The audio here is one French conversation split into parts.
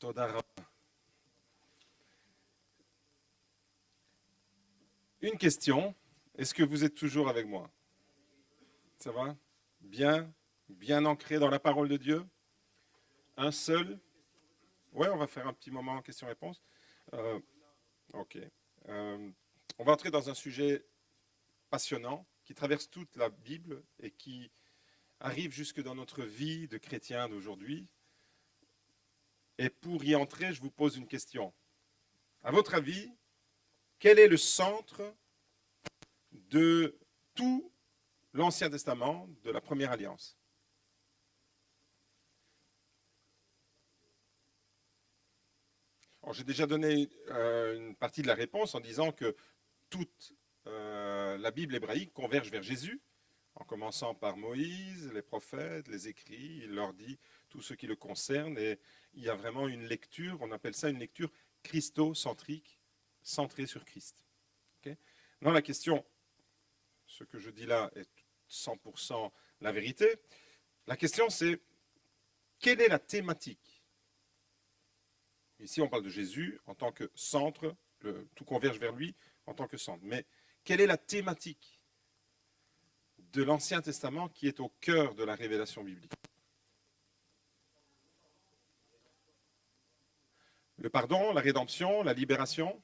Toda Rabba. Une question, est-ce que vous êtes toujours avec moi? Ça va? Bien? Bien ancré dans la parole de Dieu? Un seul? Ouais, on va faire un petit moment question-réponse. Ok. On va entrer dans un sujet passionnant qui traverse toute la Bible et qui arrive jusque dans notre vie de chrétien d'aujourd'hui. Et pour y entrer, je vous pose une question. À votre avis, quel est le centre de tout l'Ancien Testament, de la Première Alliance? Alors, j'ai déjà donné une partie de la réponse en disant que toute la Bible hébraïque converge vers Jésus, en commençant par Moïse, les prophètes, les écrits. Il leur dit tout ce qui le concerne et il y a vraiment une lecture, on appelle ça une lecture christocentrique, centrée sur Christ. Okay? Non, la question, ce que je dis là est 100% la vérité. La question c'est, quelle est la thématique? Ici on parle de Jésus en tant que centre, tout converge vers lui en tant que centre. Mais quelle est la thématique de l'Ancien Testament qui est au cœur de la révélation biblique? Le pardon, la rédemption, la libération,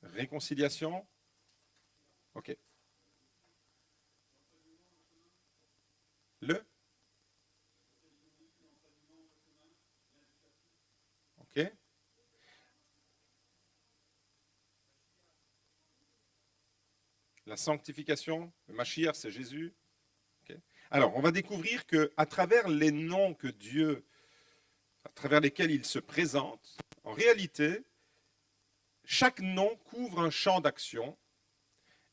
réconciliation. Ok. Le? Ok. La sanctification, le Mashiach, c'est Jésus. Okay. Alors, on va découvrir qu'à travers les noms que Dieu, à travers lesquels il se présente, en réalité, chaque nom couvre un champ d'action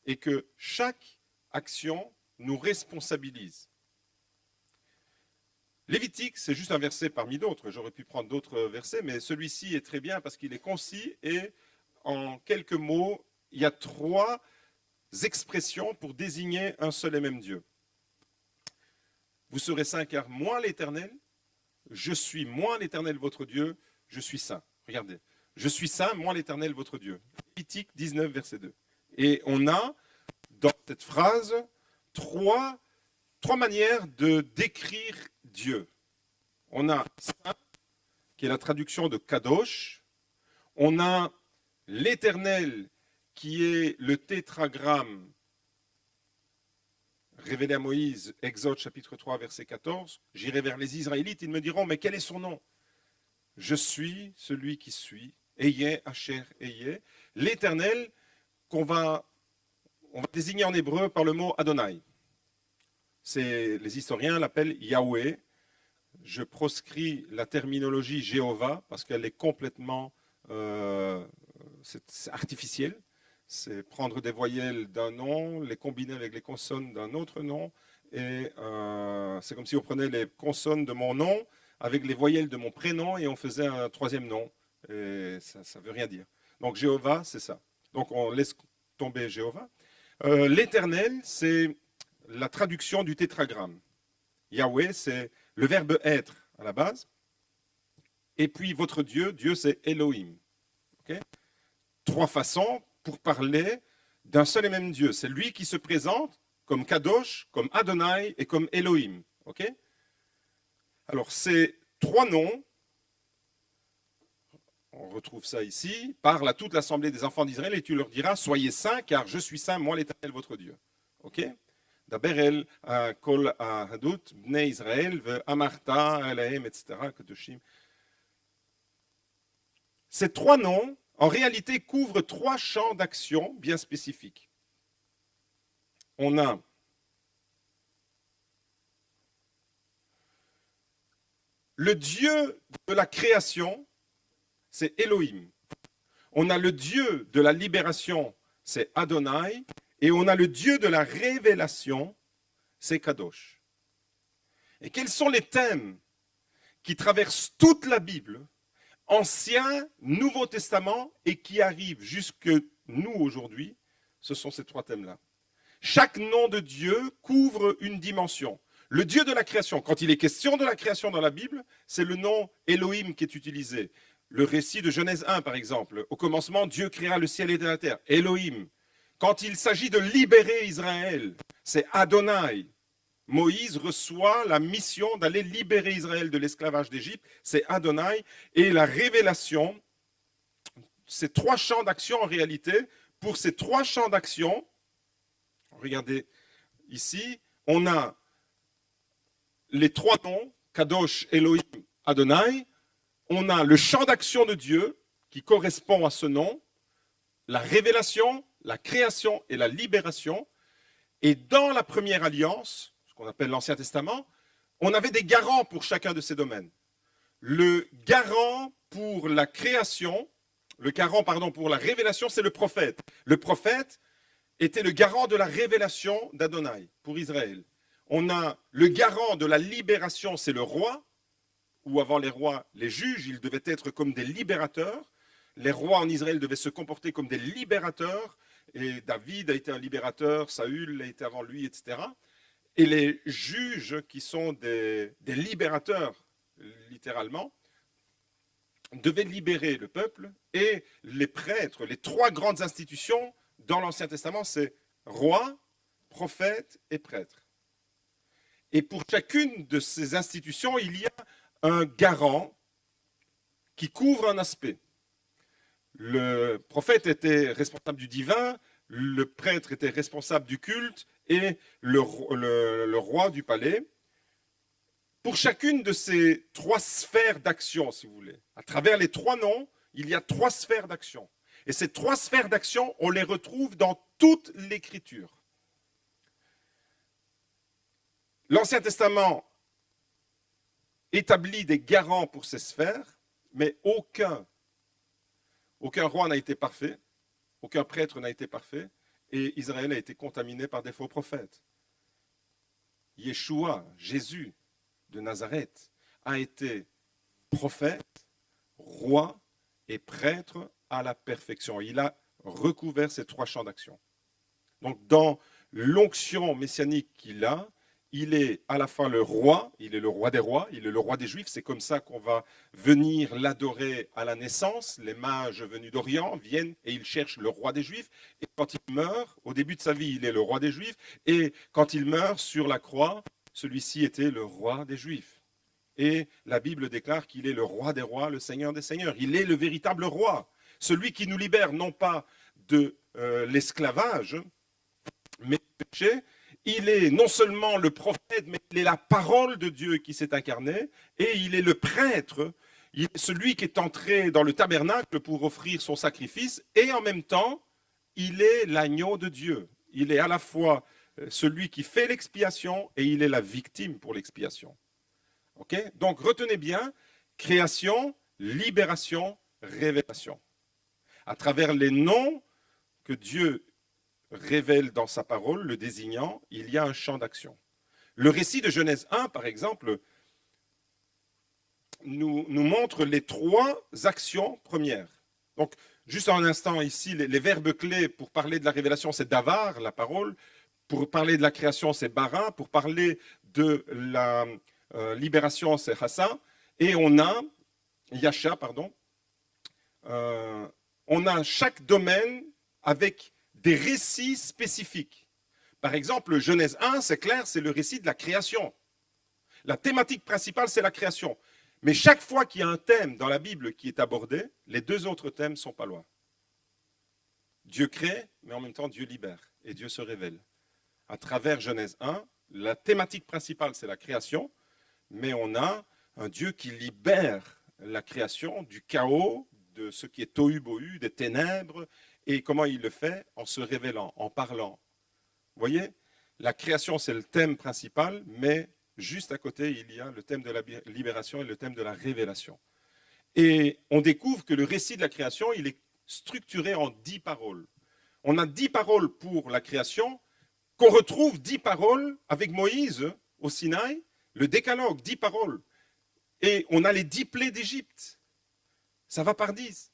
et que chaque action nous responsabilise. Lévitique, c'est juste un verset parmi d'autres. J'aurais pu prendre d'autres versets, mais celui-ci est très bien parce qu'il est concis et en quelques mots, il y a 3 expressions pour désigner un seul et même Dieu. Vous serez saints car moi l'Éternel, je suis moi l'Éternel votre Dieu, je suis saint. Regardez, je suis saint, moi l'Éternel votre Dieu. Lévitique 19, verset 2. Et on a dans cette phrase trois manières de décrire Dieu. On a saint, qui est la traduction de Kadosh. On a l'Éternel, qui est le tétragramme révélé à Moïse, Exode chapitre 3, verset 14. J'irai vers les Israélites, ils me diront, mais quel est son nom? Je suis celui qui suis, Eyeh, Asher, Eyeh. L'Éternel, on va désigner en hébreu par le mot Adonai. Les historiens l'appellent Yahweh. Je proscris la terminologie Jéhovah parce qu'elle est complètement c'est artificiel. C'est prendre des voyelles d'un nom, les combiner avec les consonnes d'un autre nom. Et c'est comme si on prenait les consonnes de mon nom avec les voyelles de mon prénom et on faisait un troisième nom. Et ça ne veut rien dire. Donc Jéhovah, c'est ça. Donc on laisse tomber Jéhovah. L'Éternel, c'est la traduction du tétragramme. Yahweh, c'est le verbe être à la base. Et puis votre Dieu, Dieu c'est Elohim. Okay? 3 façons pour parler d'un seul et même Dieu. C'est lui qui se présente comme Kadosh, comme Adonai et comme Elohim. Okay? Alors ces 3 noms, on retrouve ça ici, parle à toute l'assemblée des enfants d'Israël et tu leur diras, soyez saints car je suis saint, moi l'Éternel votre Dieu. Ok? Daber el kol ahadut bnei Israël ve amarta alahem, etc. Ces 3 noms, en réalité, couvrent 3 champs d'action bien spécifiques. On a le Dieu de la création, c'est Elohim. On a le Dieu de la libération, c'est Adonai. Et on a le Dieu de la révélation, c'est Kadosh. Et quels sont les thèmes qui traversent toute la Bible, Ancien, Nouveau Testament, et qui arrivent jusque nous aujourd'hui? Ce sont ces 3 thèmes-là. Chaque nom de Dieu couvre une dimension. Le Dieu de la création, quand il est question de la création dans la Bible, c'est le nom Elohim qui est utilisé. Le récit de Genèse 1, par exemple. Au commencement, Dieu créa le ciel et la terre. Elohim. Quand il s'agit de libérer Israël, c'est Adonai. Moïse reçoit la mission d'aller libérer Israël de l'esclavage d'Égypte. C'est Adonai. Et la révélation, c'est 3 champs d'action en réalité. Pour ces 3 champs d'action, regardez ici, on a les 3 noms, Kadosh, Elohim, Adonai. On a le champ d'action de Dieu qui correspond à ce nom, la révélation, la création et la libération. Et dans la première alliance, ce qu'on appelle l'Ancien Testament, on avait des garants pour chacun de ces domaines. Le garant pour la création, le garant, pardon, pour la révélation, c'est le prophète. Le prophète était le garant de la révélation d'Adonai pour Israël. On a le garant de la libération, c'est le roi, où avant les rois, les juges, ils devaient être comme des libérateurs. Les rois en Israël devaient se comporter comme des libérateurs. Et David a été un libérateur, Saül a été avant lui, etc. Et les juges, qui sont des libérateurs, littéralement, devaient libérer le peuple. Et les prêtres, les 3 grandes institutions dans l'Ancien Testament, c'est roi, prophète et prêtre. Et pour chacune de ces institutions, il y a un garant qui couvre un aspect. Le prophète était responsable du divin, le prêtre était responsable du culte et le roi du palais. Pour chacune de ces 3 sphères d'action, si vous voulez, à travers les 3 noms, il y a 3 sphères d'action. Et ces 3 sphères d'action, on les retrouve dans toute l'Écriture. L'Ancien Testament établit des garants pour ces sphères, mais aucun roi n'a été parfait, aucun prêtre n'a été parfait, et Israël a été contaminé par des faux prophètes. Yeshua, Jésus de Nazareth, a été prophète, roi et prêtre à la perfection. Il a recouvert ces 3 champs d'action. Donc dans l'onction messianique qu'il a, il est à la fois le roi, il est le roi des rois, il est le roi des Juifs. C'est comme ça qu'on va venir l'adorer à la naissance. Les mages venus d'Orient viennent et ils cherchent le roi des Juifs. Et quand il meurt, au début de sa vie, il est le roi des Juifs. Et quand il meurt sur la croix, celui-ci était le roi des Juifs. Et la Bible déclare qu'il est le roi des rois, le Seigneur des seigneurs. Il est le véritable roi, celui qui nous libère non pas de l'esclavage, mais du péché. Il est non seulement le prophète, mais il est la parole de Dieu qui s'est incarnée, et il est le prêtre, il est celui qui est entré dans le tabernacle pour offrir son sacrifice, et en même temps, il est l'agneau de Dieu. Il est à la fois celui qui fait l'expiation, et il est la victime pour l'expiation. Okay? Donc retenez bien, création, libération, révélation. À travers les noms que Dieu révèle dans sa parole, le désignant, il y a un champ d'action. Le récit de Genèse 1, par exemple, nous montre les 3 actions premières. Donc, juste un instant ici, les verbes clés pour parler de la révélation, c'est davar, la parole. Pour parler de la création, c'est bara. Pour parler de la libération, c'est hassa. Et on a, yasha, pardon. On a chaque domaine avec des récits spécifiques. Par exemple, Genèse 1, c'est clair, c'est le récit de la création. La thématique principale, c'est la création. Mais chaque fois qu'il y a un thème dans la Bible qui est abordé, les 2 autres thèmes sont pas loin. Dieu crée, mais en même temps, Dieu libère et Dieu se révèle. À travers Genèse 1, la thématique principale, c'est la création, mais on a un Dieu qui libère la création du chaos, de ce qui est tohu-bohu, des ténèbres. Et comment il le fait? En se révélant, en parlant. Vous voyez? La création, c'est le thème principal, mais juste à côté, il y a le thème de la libération et le thème de la révélation. Et on découvre que le récit de la création, il est structuré en 10 paroles. On a 10 paroles pour la création, qu'on retrouve 10 paroles avec Moïse au Sinaï, le décalogue, 10 paroles. Et on a les 10 plaies d'Égypte. Ça va par 10.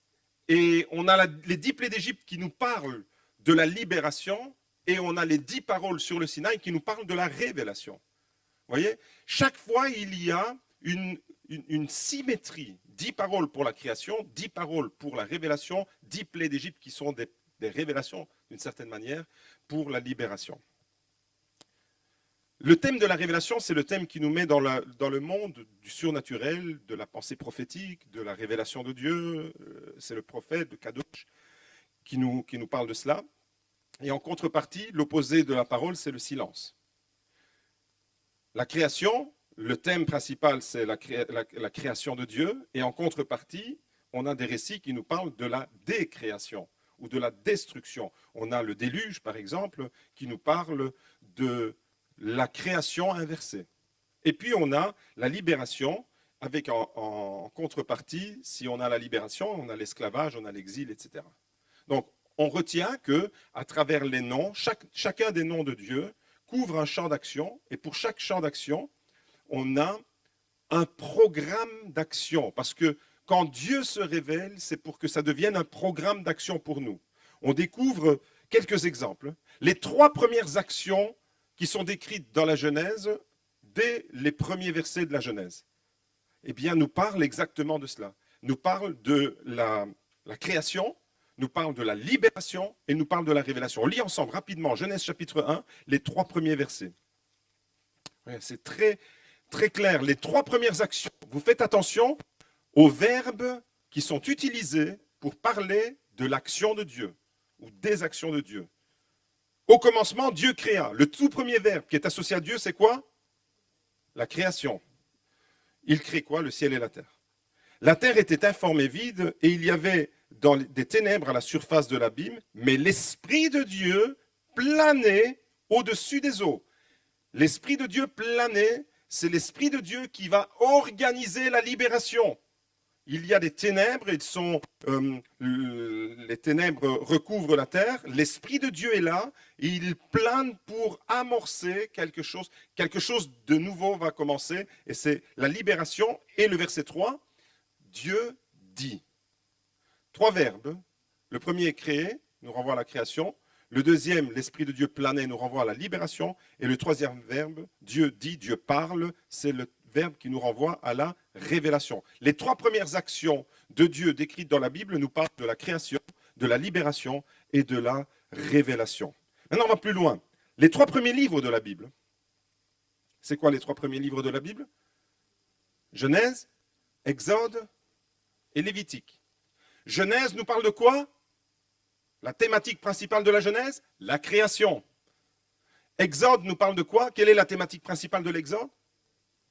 Et on a les 10 plaies d'Égypte qui nous parlent de la libération, et on a les 10 paroles sur le Sinaï qui nous parlent de la révélation. voyez, chaque fois, il y a une symétrie. 10 paroles pour la création, 10 paroles pour la révélation, 10 plaies d'Égypte qui sont des révélations, d'une certaine manière, pour la libération. Le thème de la révélation, c'est le thème qui nous met dans le monde du surnaturel, de la pensée prophétique, de la révélation de Dieu. C'est le prophète de Kadosh qui nous parle de cela. Et en contrepartie, l'opposé de la parole, c'est le silence. La création, le thème principal, c'est la création de Dieu. Et en contrepartie, on a des récits qui nous parlent de la décréation ou de la destruction. On a le déluge, par exemple, qui nous parle de la création inversée. Et puis on a la libération, avec en contrepartie, si on a la libération, on a l'esclavage, on a l'exil, etc. Donc on retient que à travers les noms, chacun des noms de Dieu couvre un champ d'action, et pour chaque champ d'action, on a un programme d'action. Parce que quand Dieu se révèle, c'est pour que ça devienne un programme d'action pour nous. On découvre quelques exemples. Les 3 premières actions qui sont décrites dans la Genèse, dès les premiers versets de la Genèse, eh bien, nous parlent exactement de cela. Nous parlent de la création, nous parle de la libération et nous parle de la révélation. On lit ensemble rapidement Genèse chapitre 1, les 3 premiers versets. Ouais, c'est très, très clair. Les 3 premières actions, vous faites attention aux verbes qui sont utilisés pour parler de l'action de Dieu ou des actions de Dieu. Au commencement, Dieu créa. Le tout premier verbe qui est associé à Dieu, c'est quoi? La création. Il crée quoi? Le ciel et la terre. La terre était informe et vide, et il y avait des ténèbres à la surface de l'abîme, mais l'Esprit de Dieu planait au-dessus des eaux. L'Esprit de Dieu planait, c'est l'Esprit de Dieu qui va organiser la libération. Il y a des ténèbres, les ténèbres recouvrent la terre, l'Esprit de Dieu est là, et il plane pour amorcer quelque chose de nouveau va commencer, et c'est la libération. Et le verset 3, Dieu dit. 3 verbes. Le premier est créer, nous renvoie à la création. Le deuxième, l'Esprit de Dieu planait, nous renvoie à la libération. Et le troisième verbe, Dieu dit, Dieu parle, c'est le verbe qui nous renvoie à la révélation. Les 3 premières actions de Dieu décrites dans la Bible nous parlent de la création, de la libération et de la révélation. Maintenant, on va plus loin. Les 3 premiers livres de la Bible. C'est quoi les 3 premiers livres de la Bible? Genèse, Exode et Lévitique. Genèse nous parle de quoi? La thématique principale de la Genèse? La création. Exode nous parle de quoi? Quelle est la thématique principale de l'Exode?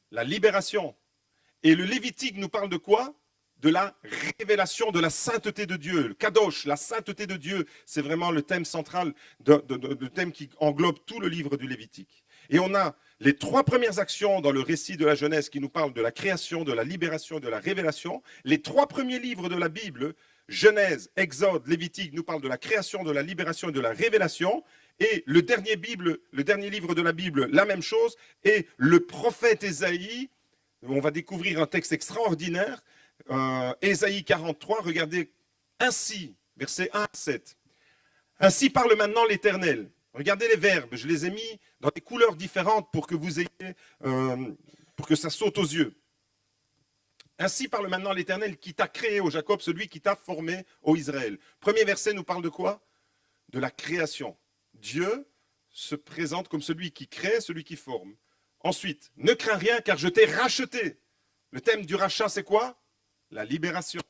La libération. Et le Lévitique nous parle de quoi? De la révélation de la sainteté de Dieu. Le Kadosh, la sainteté de Dieu, c'est vraiment le thème central, le thème qui englobe tout le livre du Lévitique. Et on a les 3 premières actions dans le récit de la Genèse qui nous parlent de la création, de la libération et de la révélation. Les 3 premiers livres de la Bible, Genèse, Exode, Lévitique, nous parlent de la création, de la libération et de la révélation. Et le dernier livre de la Bible, la même chose. Et le prophète Ésaïe, on va découvrir un texte extraordinaire, Ésaïe 43, regardez, ainsi, versets 1 à 7. Ainsi parle maintenant l'Éternel. Regardez les verbes, je les ai mis dans des couleurs différentes pour que vous ayez, pour que ça saute aux yeux. Ainsi parle maintenant l'Éternel qui t'a créé, ô Jacob, celui qui t'a formé, ô Israël. Premier verset nous parle de quoi? De la création. Dieu se présente comme celui qui crée, celui qui forme. Ensuite, ne crains rien car je t'ai racheté. Le thème du rachat, c'est quoi? La libération.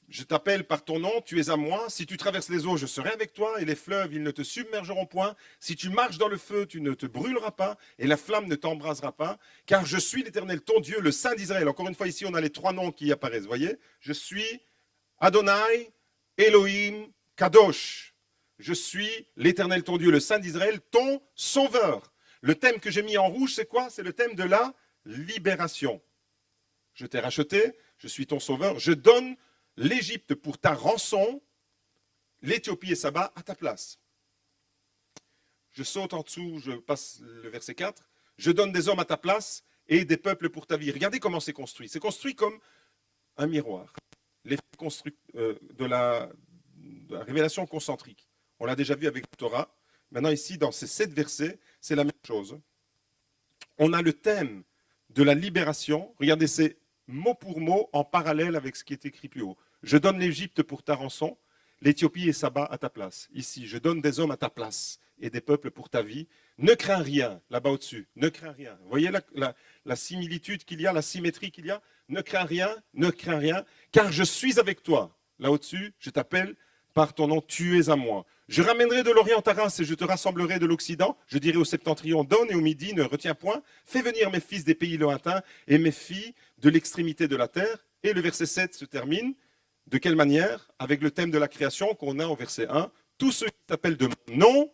Je t'appelle par ton nom, tu es à moi. Si tu traverses les eaux, je serai avec toi, et les fleuves, ils ne te submergeront point. Si tu marches dans le feu, tu ne te brûleras pas, et la flamme ne t'embrasera pas. Car je suis l'Éternel, ton Dieu, le Saint d'Israël. Encore une fois, ici, on a les 3 noms qui apparaissent. Vous voyez? Je suis Adonai, Elohim, Kadosh. Je suis l'Éternel, ton Dieu, le Saint d'Israël, ton sauveur. Le thème que j'ai mis en rouge, c'est quoi? C'est le thème de la libération. Je t'ai racheté, je suis ton sauveur. Je donne l'Égypte pour ta rançon, l'Éthiopie et Saba à ta place. Je saute en dessous, je passe le verset 4. Je donne des hommes à ta place et des peuples pour ta vie. Regardez comment c'est construit. C'est construit comme un miroir. L'effet de la révélation concentrique. On l'a déjà vu avec la Torah. Maintenant ici, dans ces 7 versets, c'est la même chose. on a le thème de la libération. Regardez, c'est mot pour mot en parallèle avec ce qui est écrit plus haut. Je donne l'Égypte pour ta rançon, l'Éthiopie et Saba à ta place. Ici, je donne des hommes à ta place et des peuples pour ta vie. Ne crains rien, là-bas au-dessus, ne crains rien. Vous voyez la similitude qu'il y a, la symétrie qu'il y a? Ne crains rien, car je suis avec toi. Là au-dessus, je t'appelle par ton nom, tu es à moi. Je ramènerai de l'Orient ta race et je te rassemblerai de l'Occident. Je dirai au septentrion, donne, et au midi, ne retiens point. Fais venir mes fils des pays lointains et mes filles de l'extrémité de la terre. Et le verset 7 se termine. De quelle manière? Avec le thème de la création qu'on a au verset 1. Tous ceux qui s'appellent de mon nom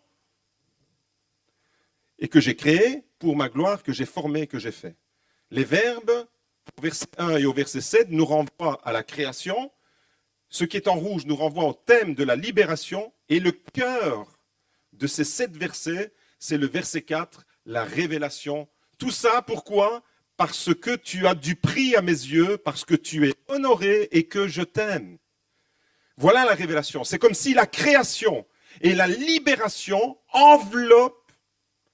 et que j'ai créé pour ma gloire, que j'ai formé, que j'ai fait. Les verbes, au verset 1 et au verset 7, nous renvoient à la création. Ce qui est en rouge nous renvoie au thème de la libération. Et le cœur de ces 7 versets, c'est le verset 4, la révélation. Tout ça, pourquoi? Parce que tu as du prix à mes yeux, parce que tu es honoré et que je t'aime. Voilà la révélation. C'est comme si la création et la libération enveloppent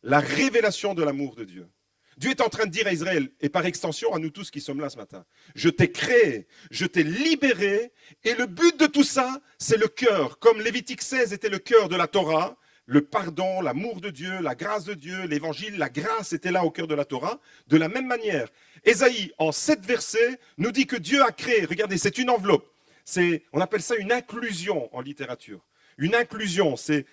la révélation de l'amour de Dieu. Dieu est en train de dire à Israël, et par extension à nous tous qui sommes là ce matin, je t'ai créé, je t'ai libéré, et le but de tout ça, c'est le cœur. Comme Lévitique 16 était le cœur de la Torah, le pardon, l'amour de Dieu, la grâce de Dieu, l'évangile, la grâce était là au cœur de la Torah. De la même manière, Ésaïe, en 7 versets, nous dit que Dieu a créé, regardez, c'est une enveloppe. On appelle ça une inclusion en littérature. Une inclusion, c'est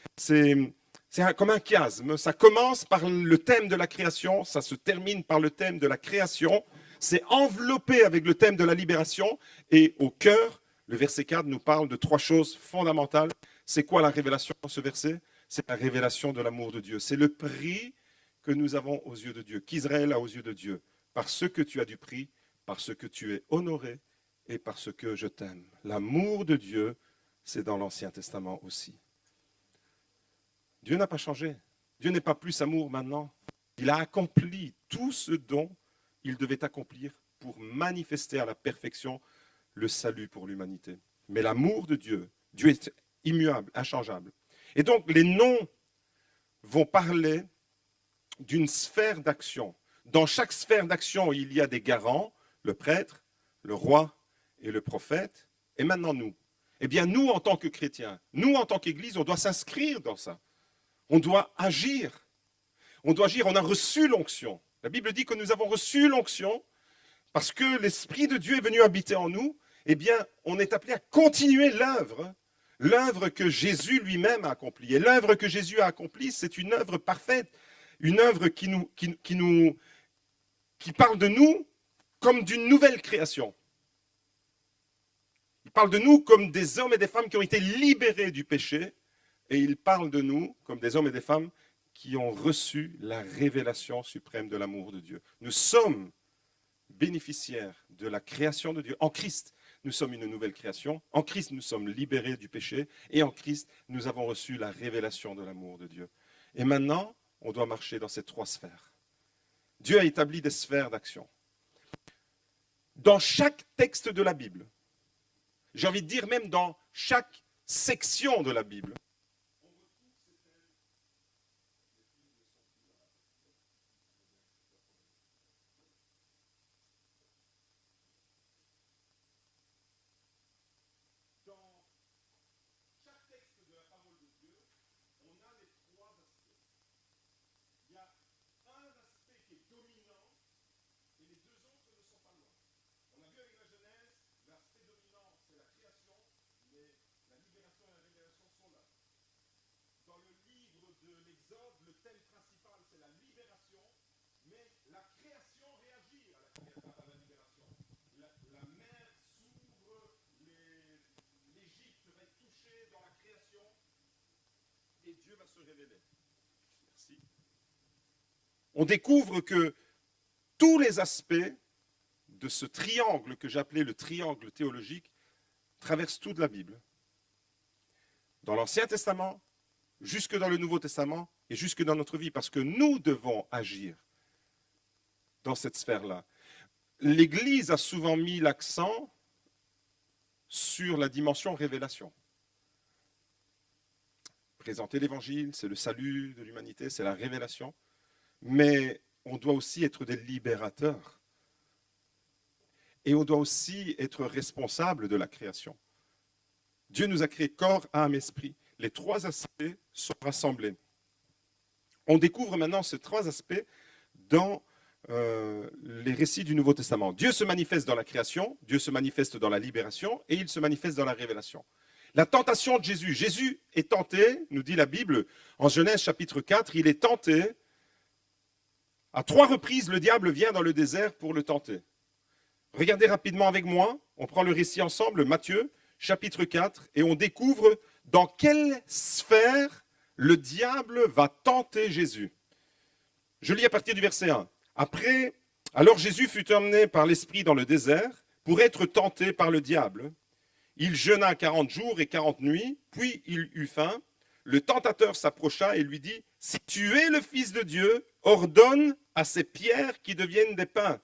comme un chiasme. Ça commence par le thème de la création, ça se termine par le thème de la création. C'est enveloppé avec le thème de la libération. Et au cœur, le verset 4 nous parle de 3 choses fondamentales. C'est quoi la révélation dans ce verset? C'est la révélation de l'amour de Dieu. C'est le prix que nous avons aux yeux de Dieu, qu'Israël a aux yeux de Dieu. Parce que tu as du prix, parce que tu es honoré et parce que je t'aime. L'amour de Dieu, c'est dans l'Ancien Testament aussi. Dieu n'a pas changé. Dieu n'est pas plus amour maintenant. Il a accompli tout ce dont il devait accomplir pour manifester à la perfection le salut pour l'humanité. Mais l'amour de Dieu, Dieu est immuable, inchangeable. Et donc les noms vont parler d'une sphère d'action. Dans chaque sphère d'action, il y a des garants, le prêtre, le roi et le prophète. Et maintenant nous. Eh bien nous, en tant que chrétiens, nous, en tant qu'Église, on doit s'inscrire dans ça. On doit agir. On doit agir. On a reçu l'onction. La Bible dit que nous avons reçu l'onction parce que l'Esprit de Dieu est venu habiter en nous. Eh bien, on est appelé à continuer l'œuvre que Jésus lui-même a accomplie. Et l'œuvre que Jésus a accomplie, c'est une œuvre parfaite, une œuvre qui parle de nous comme d'une nouvelle création. Il parle de nous comme des hommes et des femmes qui ont été libérés du péché. Et il parle de nous comme des hommes et des femmes qui ont reçu la révélation suprême de l'amour de Dieu. Nous sommes bénéficiaires de la création de Dieu. En Christ, nous sommes une nouvelle création. En Christ, nous sommes libérés du péché. Et en Christ, nous avons reçu la révélation de l'amour de Dieu. Et maintenant, on doit marcher dans ces 3 sphères. Dieu a établi des sphères d'action. Dans chaque texte de la Bible, j'ai envie de dire même dans chaque section de la Bible, le thème principal, c'est la libération, mais la création réagit à la libération. La mer s'ouvre, l'Égypte va être touchée dans la création, et Dieu va se révéler. Merci. On découvre que tous les aspects de ce triangle que j'appelais le triangle théologique traversent toute la Bible. Dans l'Ancien Testament, jusque dans le Nouveau Testament et jusque dans notre vie, parce que nous devons agir dans cette sphère-là. L'Église a souvent mis l'accent sur la dimension révélation. Présenter l'Évangile, c'est le salut de l'humanité, c'est la révélation. Mais on doit aussi être des libérateurs. Et on doit aussi être responsable de la création. Dieu nous a créé corps, âme, esprit. Les trois aspects sont rassemblés. On découvre maintenant ces trois aspects dans les récits du Nouveau Testament. Dieu se manifeste dans la création, Dieu se manifeste dans la libération et il se manifeste dans la révélation. La tentation de Jésus. Jésus est tenté, nous dit la Bible, en Genèse chapitre 4, il est tenté. À 3 reprises, le diable vient dans le désert pour le tenter. Regardez rapidement avec moi, on prend le récit ensemble, Matthieu chapitre 4, et on découvre dans quelle sphère le diable va tenter Jésus. Je lis à partir du verset 1. Alors Jésus fut emmené par l'Esprit dans le désert pour être tenté par le diable. Il jeûna 40 jours et 40 nuits, puis il eut faim. Le tentateur s'approcha et lui dit, « Si tu es le Fils de Dieu, ordonne à ces pierres qui deviennent des pains. »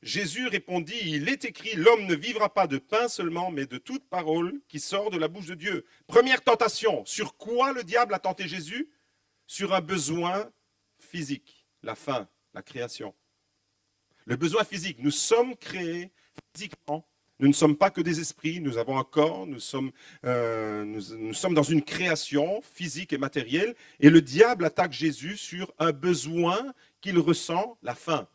Jésus répondit, « Il est écrit, l'homme ne vivra pas de pain seulement, mais de toute parole qui sort de la bouche de Dieu. » Première tentation, sur quoi le diable a tenté Jésus? Sur un besoin physique, la faim, la création. Le besoin physique, nous sommes créés physiquement. Nous ne sommes pas que des esprits, nous avons un corps, nous sommes dans une création physique et matérielle. Et le diable attaque Jésus sur un besoin qu'il ressent, la faim.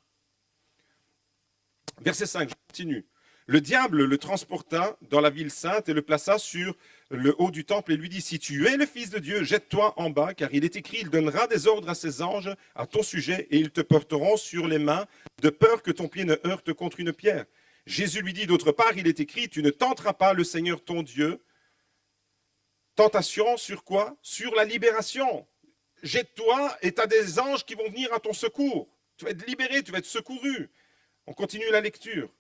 Verset 5, je continue. Le diable le transporta dans la ville sainte et le plaça sur le haut du temple et lui dit, « Si tu es le Fils de Dieu, jette-toi en bas, car il est écrit, il donnera des ordres à ses anges à ton sujet et ils te porteront sur les mains, de peur que ton pied ne heurte contre une pierre. » Jésus lui dit d'autre part, il est écrit, « Tu ne tenteras pas le Seigneur ton Dieu. » Tentation sur quoi? Sur la libération. Jette-toi et tu as des anges qui vont venir à ton secours. Tu vas être libéré, tu vas être secouru. On continue la lecture.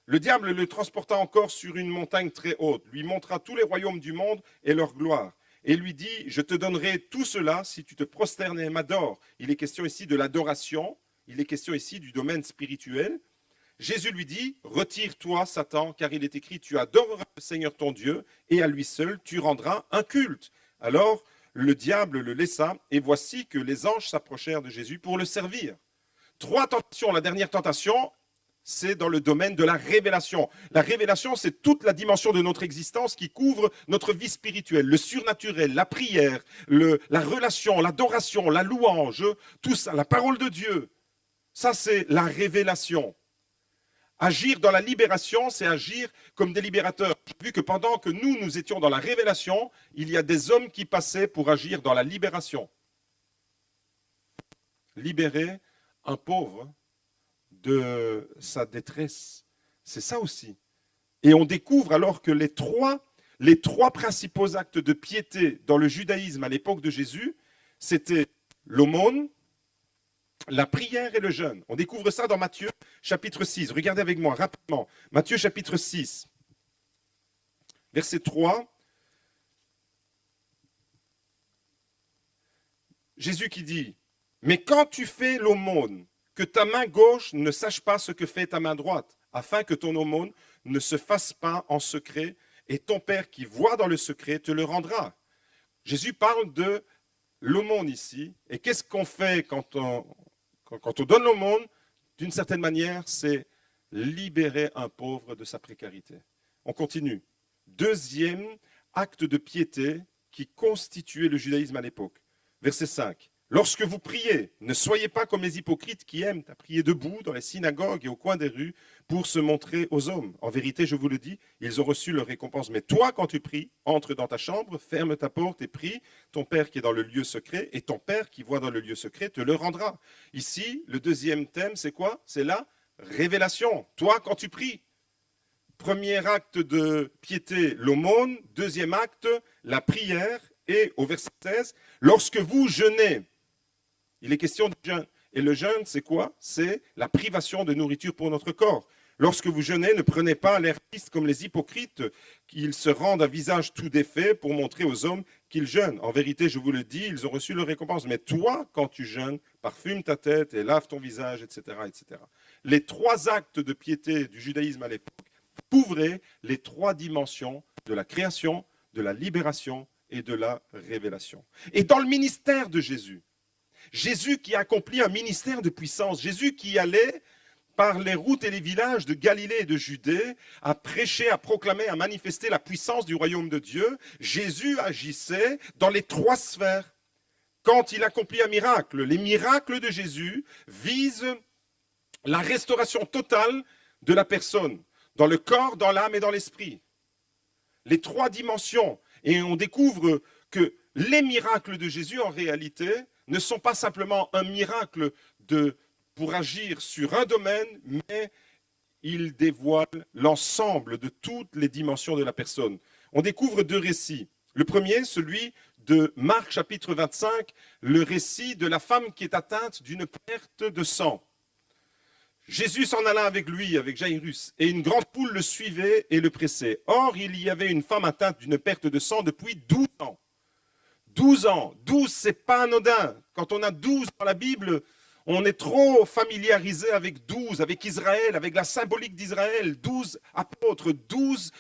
Le diable le transporta encore sur une montagne très haute, lui montra tous les royaumes du monde et leur gloire, et lui dit, « Je te donnerai tout cela si tu te prosternes et m'adores. » Il est question ici de l'adoration, il est question ici du domaine spirituel. Jésus lui dit, « Retire-toi, Satan, car il est écrit, tu adoreras le Seigneur ton Dieu, et à lui seul tu rendras un culte. » Alors le diable le laissa, et voici que les anges s'approchèrent de Jésus pour le servir. 3 tentations, la dernière tentation, c'est dans le domaine de la révélation. La révélation, c'est toute la dimension de notre existence qui couvre notre vie spirituelle, le surnaturel, la prière, la relation, l'adoration, la louange, tout ça, la parole de Dieu. Ça, c'est la révélation. Agir dans la libération, c'est agir comme des libérateurs. Vu que pendant que nous étions dans la révélation, il y a des hommes qui passaient pour agir dans la libération. Libérer un pauvre de sa détresse. C'est ça aussi. Et on découvre alors que les trois principaux actes de piété dans le judaïsme à l'époque de Jésus, c'était l'aumône, la prière et le jeûne. On découvre ça dans Matthieu chapitre 6. Regardez avec moi rapidement. Matthieu chapitre 6, verset 3. Jésus qui dit, « Mais quand tu fais l'aumône, que ta main gauche ne sache pas ce que fait ta main droite, afin que ton aumône ne se fasse pas en secret, et ton Père qui voit dans le secret te le rendra. » Jésus parle de l'aumône ici. Et qu'est-ce qu'on fait quand on donne l'aumône? D'une certaine manière, c'est libérer un pauvre de sa précarité. On continue. Deuxième acte de piété qui constituait le judaïsme à l'époque. Verset 5. Lorsque vous priez, ne soyez pas comme les hypocrites qui aiment à prier debout dans les synagogues et au coin des rues pour se montrer aux hommes. En vérité, je vous le dis, ils ont reçu leur récompense. Mais toi, quand tu pries, entre dans ta chambre, ferme ta porte et prie. Ton Père qui est dans le lieu secret et ton Père qui voit dans le lieu secret te le rendra. Ici, le deuxième thème, c'est quoi? C'est la révélation. Toi, quand tu pries. Premier acte de piété, l'aumône. Deuxième acte, la prière. Et au verset 16, lorsque vous jeûnez, il est question de jeûne. Et le jeûne, c'est quoi? C'est la privation de nourriture pour notre corps. Lorsque vous jeûnez, ne prenez pas l'air triste comme les hypocrites, qu'ils se rendent un visage tout défait pour montrer aux hommes qu'ils jeûnent. En vérité, je vous le dis, ils ont reçu leur récompense. Mais toi, quand tu jeûnes, parfume ta tête et lave ton visage, etc., etc. Les 3 actes de piété du judaïsme à l'époque couvraient les 3 dimensions de la création, de la libération et de la révélation. Et dans le ministère de Jésus, Jésus qui a accompli un ministère de puissance. Jésus qui allait par les routes et les villages de Galilée et de Judée, à prêcher, à proclamer, à manifester la puissance du royaume de Dieu. Jésus agissait dans les trois sphères. Quand il accomplit un miracle, les miracles de Jésus visent la restauration totale de la personne, dans le corps, dans l'âme et dans l'esprit. Les trois dimensions. Et on découvre que les miracles de Jésus, en réalité, ne sont pas simplement un miracle pour agir sur un domaine, mais ils dévoilent l'ensemble de toutes les dimensions de la personne. On découvre deux récits. Le premier, celui de Marc chapitre 25, le récit de la femme qui est atteinte d'une perte de sang. Jésus s'en alla avec lui, avec Jairus, et une grande foule le suivait et le pressait. Or, il y avait une femme atteinte d'une perte de sang depuis 12 ans. 12 ans, 12, c'est pas anodin. Quand on a 12 dans la Bible, on est trop familiarisé avec 12, avec Israël, avec la symbolique d'Israël. 12 apôtres, 12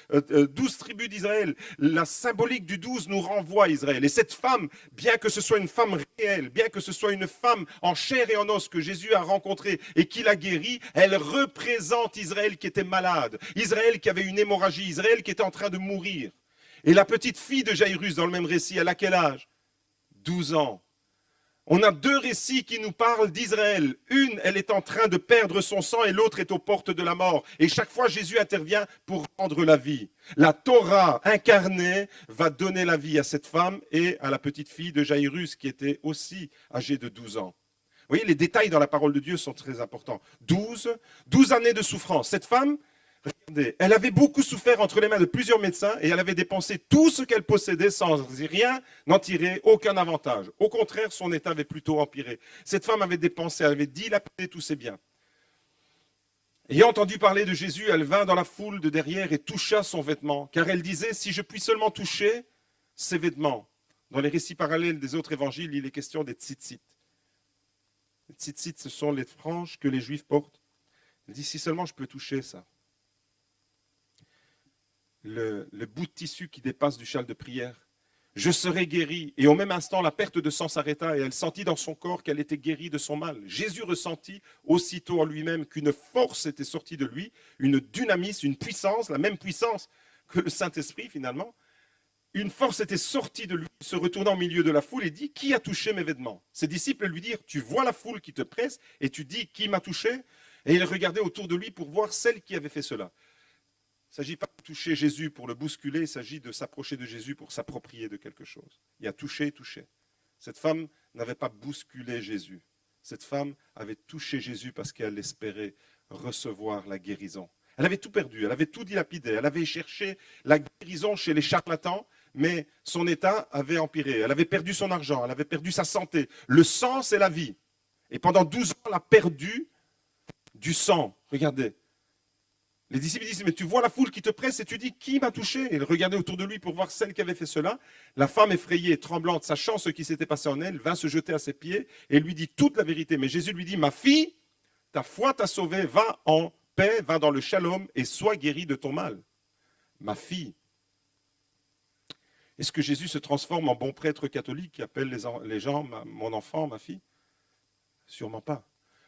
tribus d'Israël. La symbolique du 12 nous renvoie à Israël. Et cette femme, bien que ce soit une femme réelle, bien que ce soit une femme en chair et en os que Jésus a rencontrée et qui l'a guérie, elle représente Israël qui était malade, Israël qui avait une hémorragie, Israël qui était en train de mourir. Et la petite fille de Jairus dans le même récit, elle a quel âge? 12 ans. On a deux récits qui nous parlent d'Israël. Une, elle est en train de perdre son sang et l'autre est aux portes de la mort. Et chaque fois, Jésus intervient pour rendre la vie. La Torah incarnée va donner la vie à cette femme et à la petite fille de Jairus qui était aussi âgée de 12 ans. Vous voyez, les détails dans la parole de Dieu sont très importants. 12 années de souffrance. Cette femme, regardez, elle avait beaucoup souffert entre les mains de plusieurs médecins et elle avait dépensé tout ce qu'elle possédait sans rien n'en tirer aucun avantage. Au contraire, son état avait plutôt empiré. Cette femme avait dépensé, elle avait dilapidé tous ses biens. Ayant entendu parler de Jésus, elle vint dans la foule de derrière et toucha son vêtement, car elle disait, si je puis seulement toucher ses vêtements. Dans les récits parallèles des autres évangiles, il est question des tzitzit. Les tzitzit, ce sont les franges que les Juifs portent. Elle dit, si seulement je peux toucher ça. Le bout de tissu qui dépasse du châle de prière. Je serai guéri. Et au même instant, la perte de sang s'arrêta et elle sentit dans son corps qu'elle était guérie de son mal. Jésus ressentit aussitôt en lui-même qu'une force était sortie de lui, une dynamisme, une puissance, la même puissance que le Saint-Esprit finalement. Une force était sortie de lui, se retournant au milieu de la foule et dit, qui a touché mes vêtements? Ses disciples lui dirent, tu vois la foule qui te presse et tu dis, qui m'a touché? Et il regardait autour de lui pour voir celle qui avait fait cela. Il ne s'agit pas de toucher Jésus pour le bousculer, il s'agit de s'approcher de Jésus pour s'approprier de quelque chose. Il y a touché, touché. Cette femme n'avait pas bousculé Jésus. Cette femme avait touché Jésus parce qu'elle espérait recevoir la guérison. Elle avait tout perdu, elle avait tout dilapidé, elle avait cherché la guérison chez les charlatans, mais son état avait empiré. Elle avait perdu son argent, elle avait perdu sa santé. Le sang, c'est la vie. Et pendant 12 ans, elle a perdu du sang. Regardez. Les disciples disent, mais tu vois la foule qui te presse et tu dis, qui m'a touché? Et il regardait autour de lui pour voir celle qui avait fait cela. La femme effrayée et tremblante, sachant ce qui s'était passé en elle, vint se jeter à ses pieds et lui dit toute la vérité. Mais Jésus lui dit, ma fille, ta foi t'a sauvée, va en paix, va dans le shalom et sois guérie de ton mal. Ma fille. Est-ce que Jésus se transforme en bon prêtre catholique qui appelle les gens, mon enfant, ma fille? Sûrement pas.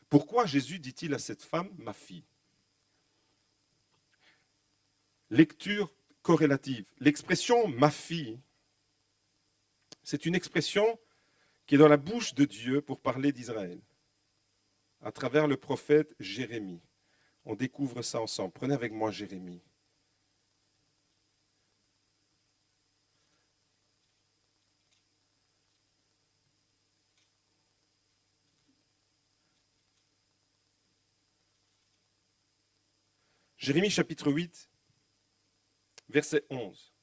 Pourquoi Jésus dit-il à cette femme, ma fille? Lecture corrélative. L'expression « ma fille », c'est une expression qui est dans la bouche de Dieu pour parler d'Israël, à travers le prophète Jérémie. On découvre ça ensemble. Prenez avec moi Jérémie. Jérémie chapitre 8. Verset 11.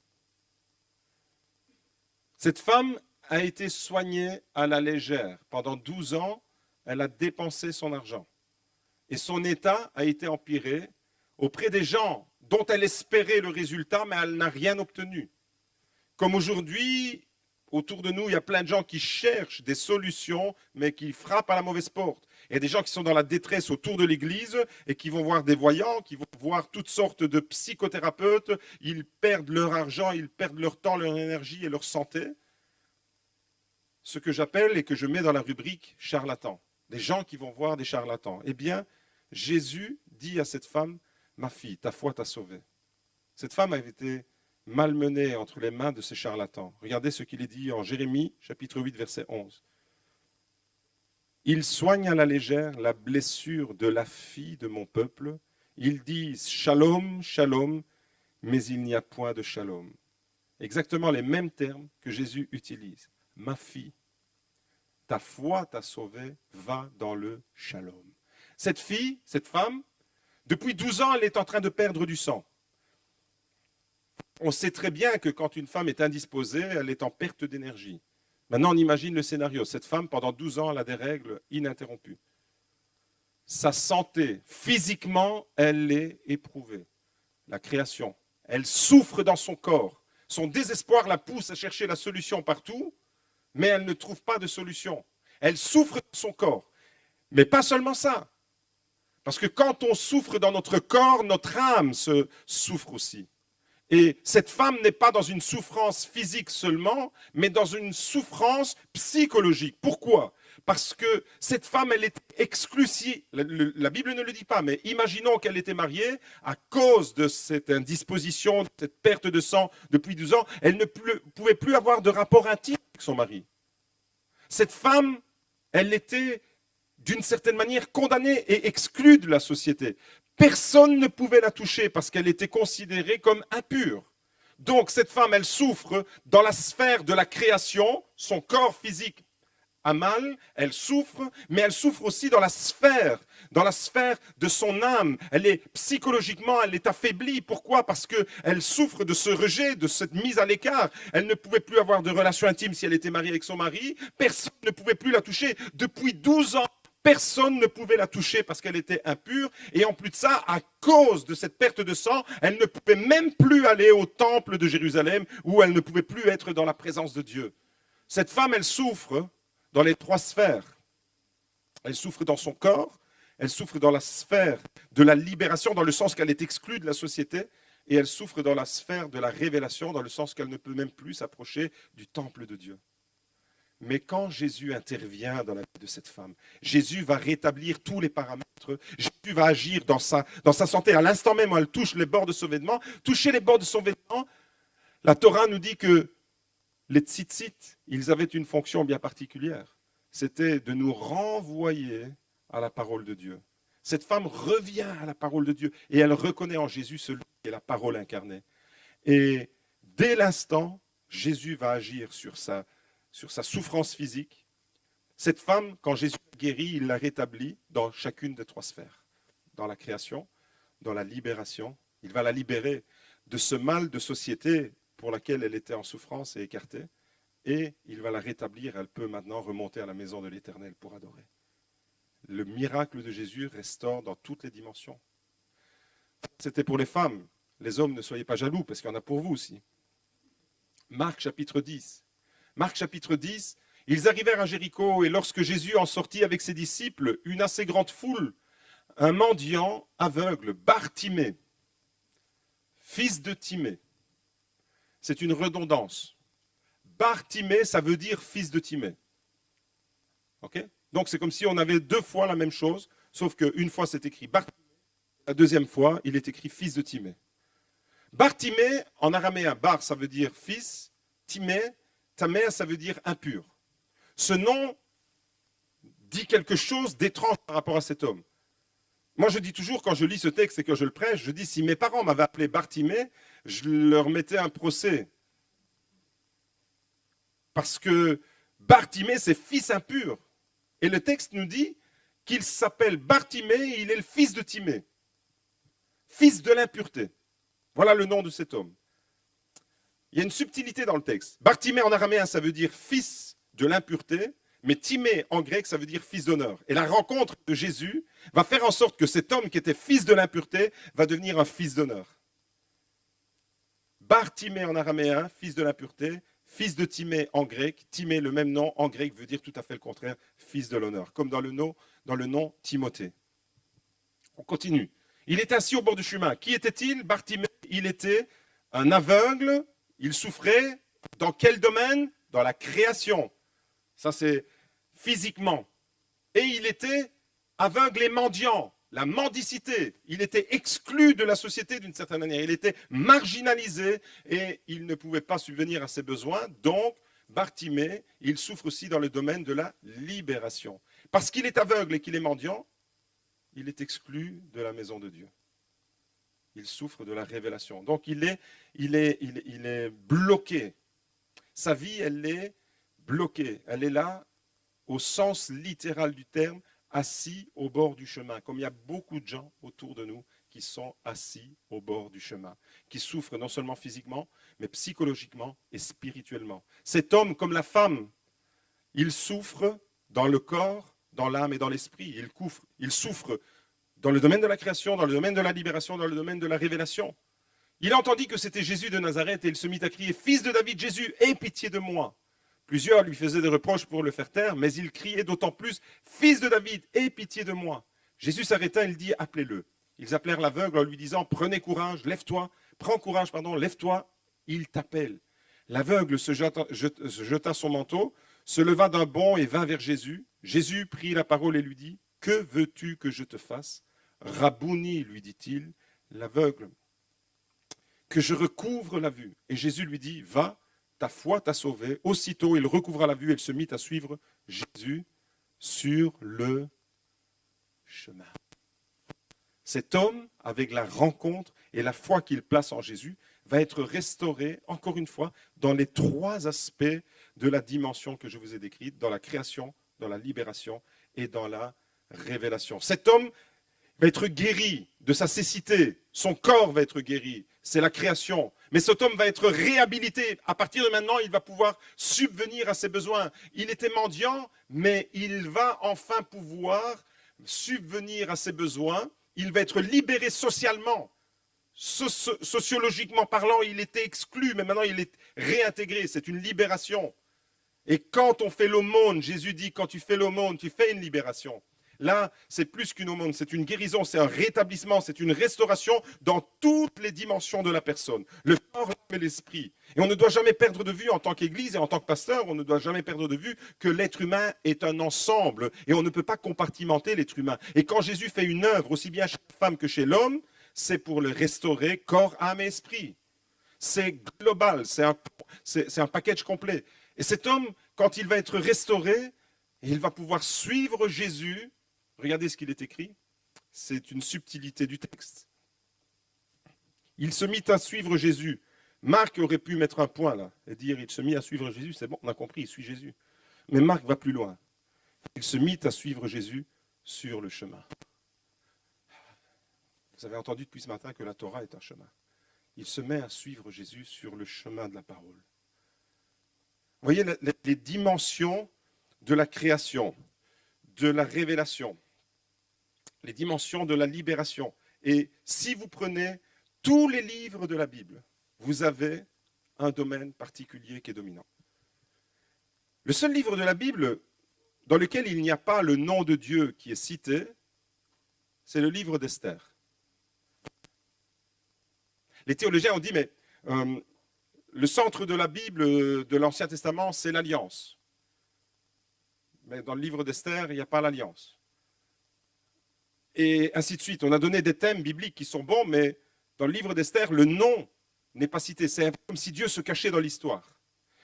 Cette femme a été soignée à la légère. Pendant 12 ans, elle a dépensé son argent. Et son état a été empiré auprès des gens dont elle espérait le résultat, mais elle n'a rien obtenu. Comme aujourd'hui, autour de nous, il y a plein de gens qui cherchent des solutions, mais qui frappent à la mauvaise porte. Il y a des gens qui sont dans la détresse autour de l'église et qui vont voir des voyants, qui vont voir toutes sortes de psychothérapeutes. Ils perdent leur argent, ils perdent leur temps, leur énergie et leur santé. ce que j'appelle et que je mets dans la rubrique charlatans, des gens qui vont voir des charlatans. Eh bien, Jésus dit à cette femme, ma fille, ta foi t'a sauvée. Cette femme avait été malmenée entre les mains de ces charlatans. Regardez ce qu'il est dit en Jérémie, chapitre 8, verset 11. Ils soignent à la légère la blessure de la fille de mon peuple. Ils disent shalom, shalom, mais il n'y a point de shalom. Exactement les mêmes termes que Jésus utilise. Ma fille, ta foi t'a sauvée, va dans le shalom. Cette fille, cette femme, depuis 12 ans, elle est en train de perdre du sang. On sait très bien que quand une femme est indisposée, elle est en perte d'énergie. Maintenant, on imagine le scénario. Cette femme, pendant 12 ans, elle a des règles ininterrompues. Sa santé, physiquement, elle est éprouvée. La création, elle souffre dans son corps. Son désespoir la pousse à chercher la solution partout, mais elle ne trouve pas de solution. Elle souffre dans son corps. Mais pas seulement ça. Parce que quand on souffre dans notre corps, notre âme se souffre aussi. Et cette femme n'est pas dans une souffrance physique seulement, mais dans une souffrance psychologique. Pourquoi ? Parce que cette femme, elle est exclusive. La Bible ne le dit pas, mais imaginons qu'elle était mariée à cause de cette indisposition, de cette perte de sang depuis 12 ans. Elle ne pouvait plus avoir de rapport intime avec son mari. Cette femme, elle était d'une certaine manière condamnée et exclue de la société. Personne ne pouvait la toucher parce qu'elle était considérée comme impure. Donc cette femme, elle souffre dans la sphère de la création, son corps physique a mal, elle souffre, mais elle souffre aussi dans la sphère de son âme. Elle est psychologiquement, elle est affaiblie. Pourquoi ? Parce qu'elle souffre de ce rejet, de cette mise à l'écart. Elle ne pouvait plus avoir de relation intime si elle était mariée avec son mari. Personne ne pouvait plus la toucher. Depuis 12 ans, personne ne pouvait la toucher parce qu'elle était impure. Et en plus de ça, à cause de cette perte de sang, elle ne pouvait même plus aller au temple de Jérusalem où elle ne pouvait plus être dans la présence de Dieu. Cette femme, elle souffre dans les 3 sphères. Elle souffre dans son corps, elle souffre dans la sphère de la libération, dans le sens qu'elle est exclue de la société, et elle souffre dans la sphère de la révélation, dans le sens qu'elle ne peut même plus s'approcher du temple de Dieu. Mais quand Jésus intervient dans la vie de cette femme, Jésus va rétablir tous les paramètres, Jésus va agir dans sa santé. À l'instant même où elle touche les bords de son vêtement, toucher les bords de son vêtement, la Torah nous dit que les tzitzit, ils avaient une fonction bien particulière. C'était de nous renvoyer à la parole de Dieu. Cette femme revient à la parole de Dieu et elle reconnaît en Jésus celui qui est la parole incarnée. Et dès l'instant, Jésus va agir sur sa souffrance physique. Cette femme, quand Jésus la guérit, il la rétablit dans chacune des 3 sphères. Dans la création, dans la libération. Il va la libérer de ce mal de société pour laquelle elle était en souffrance et écartée, et il va la rétablir. Elle peut maintenant remonter à la maison de l'Éternel pour adorer. Le miracle de Jésus restaure dans toutes les dimensions. C'était pour les femmes. Les hommes, ne soyez pas jaloux, parce qu'il y en a pour vous aussi. Marc chapitre 10. Marc chapitre 10, ils arrivèrent à Jéricho, et lorsque Jésus en sortit avec ses disciples, une assez grande foule, un mendiant aveugle, Bartimée, fils de Timée. C'est une redondance. Bartimée, ça veut dire fils de Timée. Okay ? Donc c'est comme si on avait 2 fois la même chose, sauf qu'une fois c'est écrit Bartimée, la deuxième fois il est écrit fils de Timée. Bartimée, en araméen, bar ça veut dire fils, Timée, tamé ça veut dire impur. Ce nom dit quelque chose d'étrange par rapport à cet homme. Moi je dis toujours quand je lis ce texte et que je le prêche, je dis si mes parents m'avaient appelé Bartimée, je leur mettais un procès. Parce que Bartimée, c'est fils impur. Et le texte nous dit qu'il s'appelle Bartimée et il est le fils de Timée. Fils de l'impureté. Voilà le nom de cet homme. Il y a une subtilité dans le texte. Bartimée en araméen, ça veut dire fils de l'impureté, mais Timée en grec, ça veut dire fils d'honneur. Et la rencontre de Jésus va faire en sorte que cet homme qui était fils de l'impureté va devenir un fils d'honneur. Bartimée en araméen, fils de l'impureté, fils de Timée en grec. Timée, le même nom en grec, veut dire tout à fait le contraire, fils de l'honneur, comme dans le nom Timothée. On continue. Il était assis au bord du chemin. Qui était-il ? Bartimée, il était un aveugle. Il souffrait dans quel domaine ? Dans la création. Ça, c'est physiquement. Et il était aveugle et mendiant, la mendicité. Il était exclu de la société d'une certaine manière. Il était marginalisé et il ne pouvait pas subvenir à ses besoins. Donc, Bartimée, il souffre aussi dans le domaine de la libération. Parce qu'il est aveugle et qu'il est mendiant, il est exclu de la maison de Dieu. Il souffre de la révélation. Donc, il est bloqué. Sa vie, elle est bloquée. Elle est là, au sens littéral du terme, assis au bord du chemin. Comme il y a beaucoup de gens autour de nous qui sont assis au bord du chemin, qui souffrent non seulement physiquement, mais psychologiquement et spirituellement. Cet homme, comme la femme, il souffre dans le corps, dans l'âme et dans l'esprit. Il souffre dans le domaine de la création, dans le domaine de la libération, dans le domaine de la révélation. Il entendit que c'était Jésus de Nazareth et il se mit à crier « Fils de David, Jésus, aie pitié de moi !» Plusieurs lui faisaient des reproches pour le faire taire, mais il criait d'autant plus « Fils de David, aie pitié de moi !» Jésus s'arrêta et il dit « Appelez-le ». Ils appelèrent l'aveugle en lui disant « Prenez courage, lève-toi, prends courage, lève-toi, il t'appelle ». L'aveugle se jeta son manteau, se leva d'un bond et vint vers Jésus. Jésus prit la parole et lui dit « Que veux-tu que je te fasse ?» Rabouni, lui dit-il, l'aveugle, que je recouvre la vue. Et Jésus lui dit, va, ta foi t'a sauvé. Aussitôt, il recouvra la vue et il se mit à suivre Jésus sur le chemin. Cet homme, avec la rencontre et la foi qu'il place en Jésus, va être restauré, encore une fois, dans les trois aspects de la dimension que je vous ai décrite, dans la création, dans la libération et dans la révélation. Cet homme va être guéri de sa cécité, son corps va être guéri, c'est la création. Mais cet homme va être réhabilité. À partir de maintenant, il va pouvoir subvenir à ses besoins. Il était mendiant, mais il va enfin pouvoir subvenir à ses besoins. Il va être libéré socialement. Sociologiquement parlant, il était exclu, mais maintenant il est réintégré. C'est une libération. Et quand on fait l'aumône, Jésus dit, quand tu fais l'aumône, tu fais une libération. Là, c'est plus qu'une aumône, c'est une guérison, c'est un rétablissement, c'est une restauration dans toutes les dimensions de la personne, le corps et l'esprit. Et on ne doit jamais perdre de vue en tant qu'Église et en tant que pasteur, on ne doit jamais perdre de vue que l'être humain est un ensemble et on ne peut pas compartimenter l'être humain. Et quand Jésus fait une œuvre, aussi bien chez la femme que chez l'homme, c'est pour le restaurer corps, âme et esprit. C'est global, c'est un package complet. Et cet homme, quand il va être restauré, il va pouvoir suivre Jésus. Regardez ce qu'il est écrit. C'est une subtilité du texte. Il se mit à suivre Jésus. Marc aurait pu mettre un point là et dire il se mit à suivre Jésus. C'est bon, on a compris, il suit Jésus. Mais Marc va plus loin. Il se mit à suivre Jésus sur le chemin. Vous avez entendu depuis ce matin que la Torah est un chemin. Il se met à suivre Jésus sur le chemin de la parole. Vous voyez les dimensions de la création, de la révélation, les dimensions de la libération. Et si vous prenez tous les livres de la Bible, vous avez un domaine particulier qui est dominant. Le seul livre de la Bible dans lequel il n'y a pas le nom de Dieu qui est cité, c'est le livre d'Esther. Les théologiens ont dit, mais le centre de la Bible de l'Ancien Testament, c'est l'Alliance. Mais dans le livre d'Esther, il n'y a pas l'Alliance. Et ainsi de suite. On a donné des thèmes bibliques qui sont bons, mais dans le livre d'Esther, le nom n'est pas cité. C'est comme si Dieu se cachait dans l'histoire.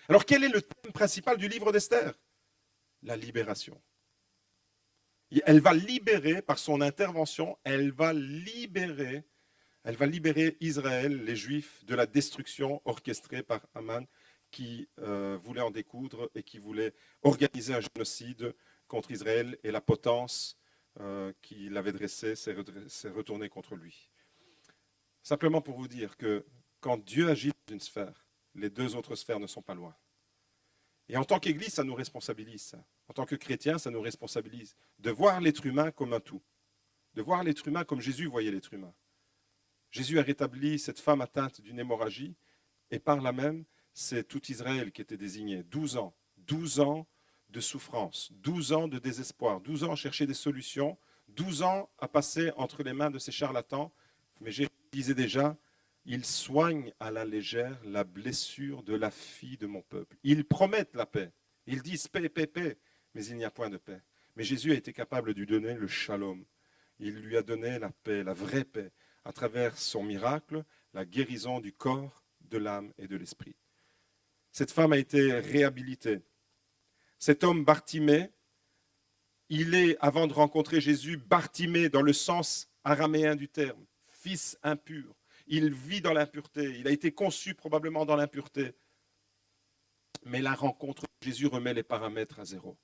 Alors quel est le thème principal du livre d'Esther? La libération. Elle va libérer, par son intervention, elle va libérer Israël, les Juifs, de la destruction orchestrée par Haman qui voulait en découdre et qui voulait organiser un génocide contre Israël, et la potence qu'il avait dressée s'est retournée contre lui. Simplement pour vous dire que quand Dieu agit dans une sphère, les deux autres sphères ne sont pas loin. Et en tant qu'Église, ça nous responsabilise. En tant que chrétiens, ça nous responsabilise de voir l'être humain comme un tout, de voir l'être humain comme Jésus voyait l'être humain. Jésus a rétabli cette femme atteinte d'une hémorragie, et par là même, c'est tout Israël qui était désigné. 12 ans de souffrance, 12 ans de désespoir, 12 ans à chercher des solutions, 12 ans à passer entre les mains de ces charlatans. Mais Jésus disait déjà, ils soignent à la légère la blessure de la fille de mon peuple. Ils promettent la paix. Ils disent paix, paix, paix, mais il n'y a point de paix. Mais Jésus a été capable de lui donner le shalom. Il lui a donné la paix, la vraie paix, à travers son miracle, la guérison du corps, de l'âme et de l'esprit. Cette femme a été réhabilitée. Cet homme Bartimée, il est, avant de rencontrer Jésus, Bartimée dans le sens araméen du terme, fils impur. Il vit dans l'impureté, il a été conçu probablement dans l'impureté. Mais la rencontre de Jésus remet les paramètres à zéro.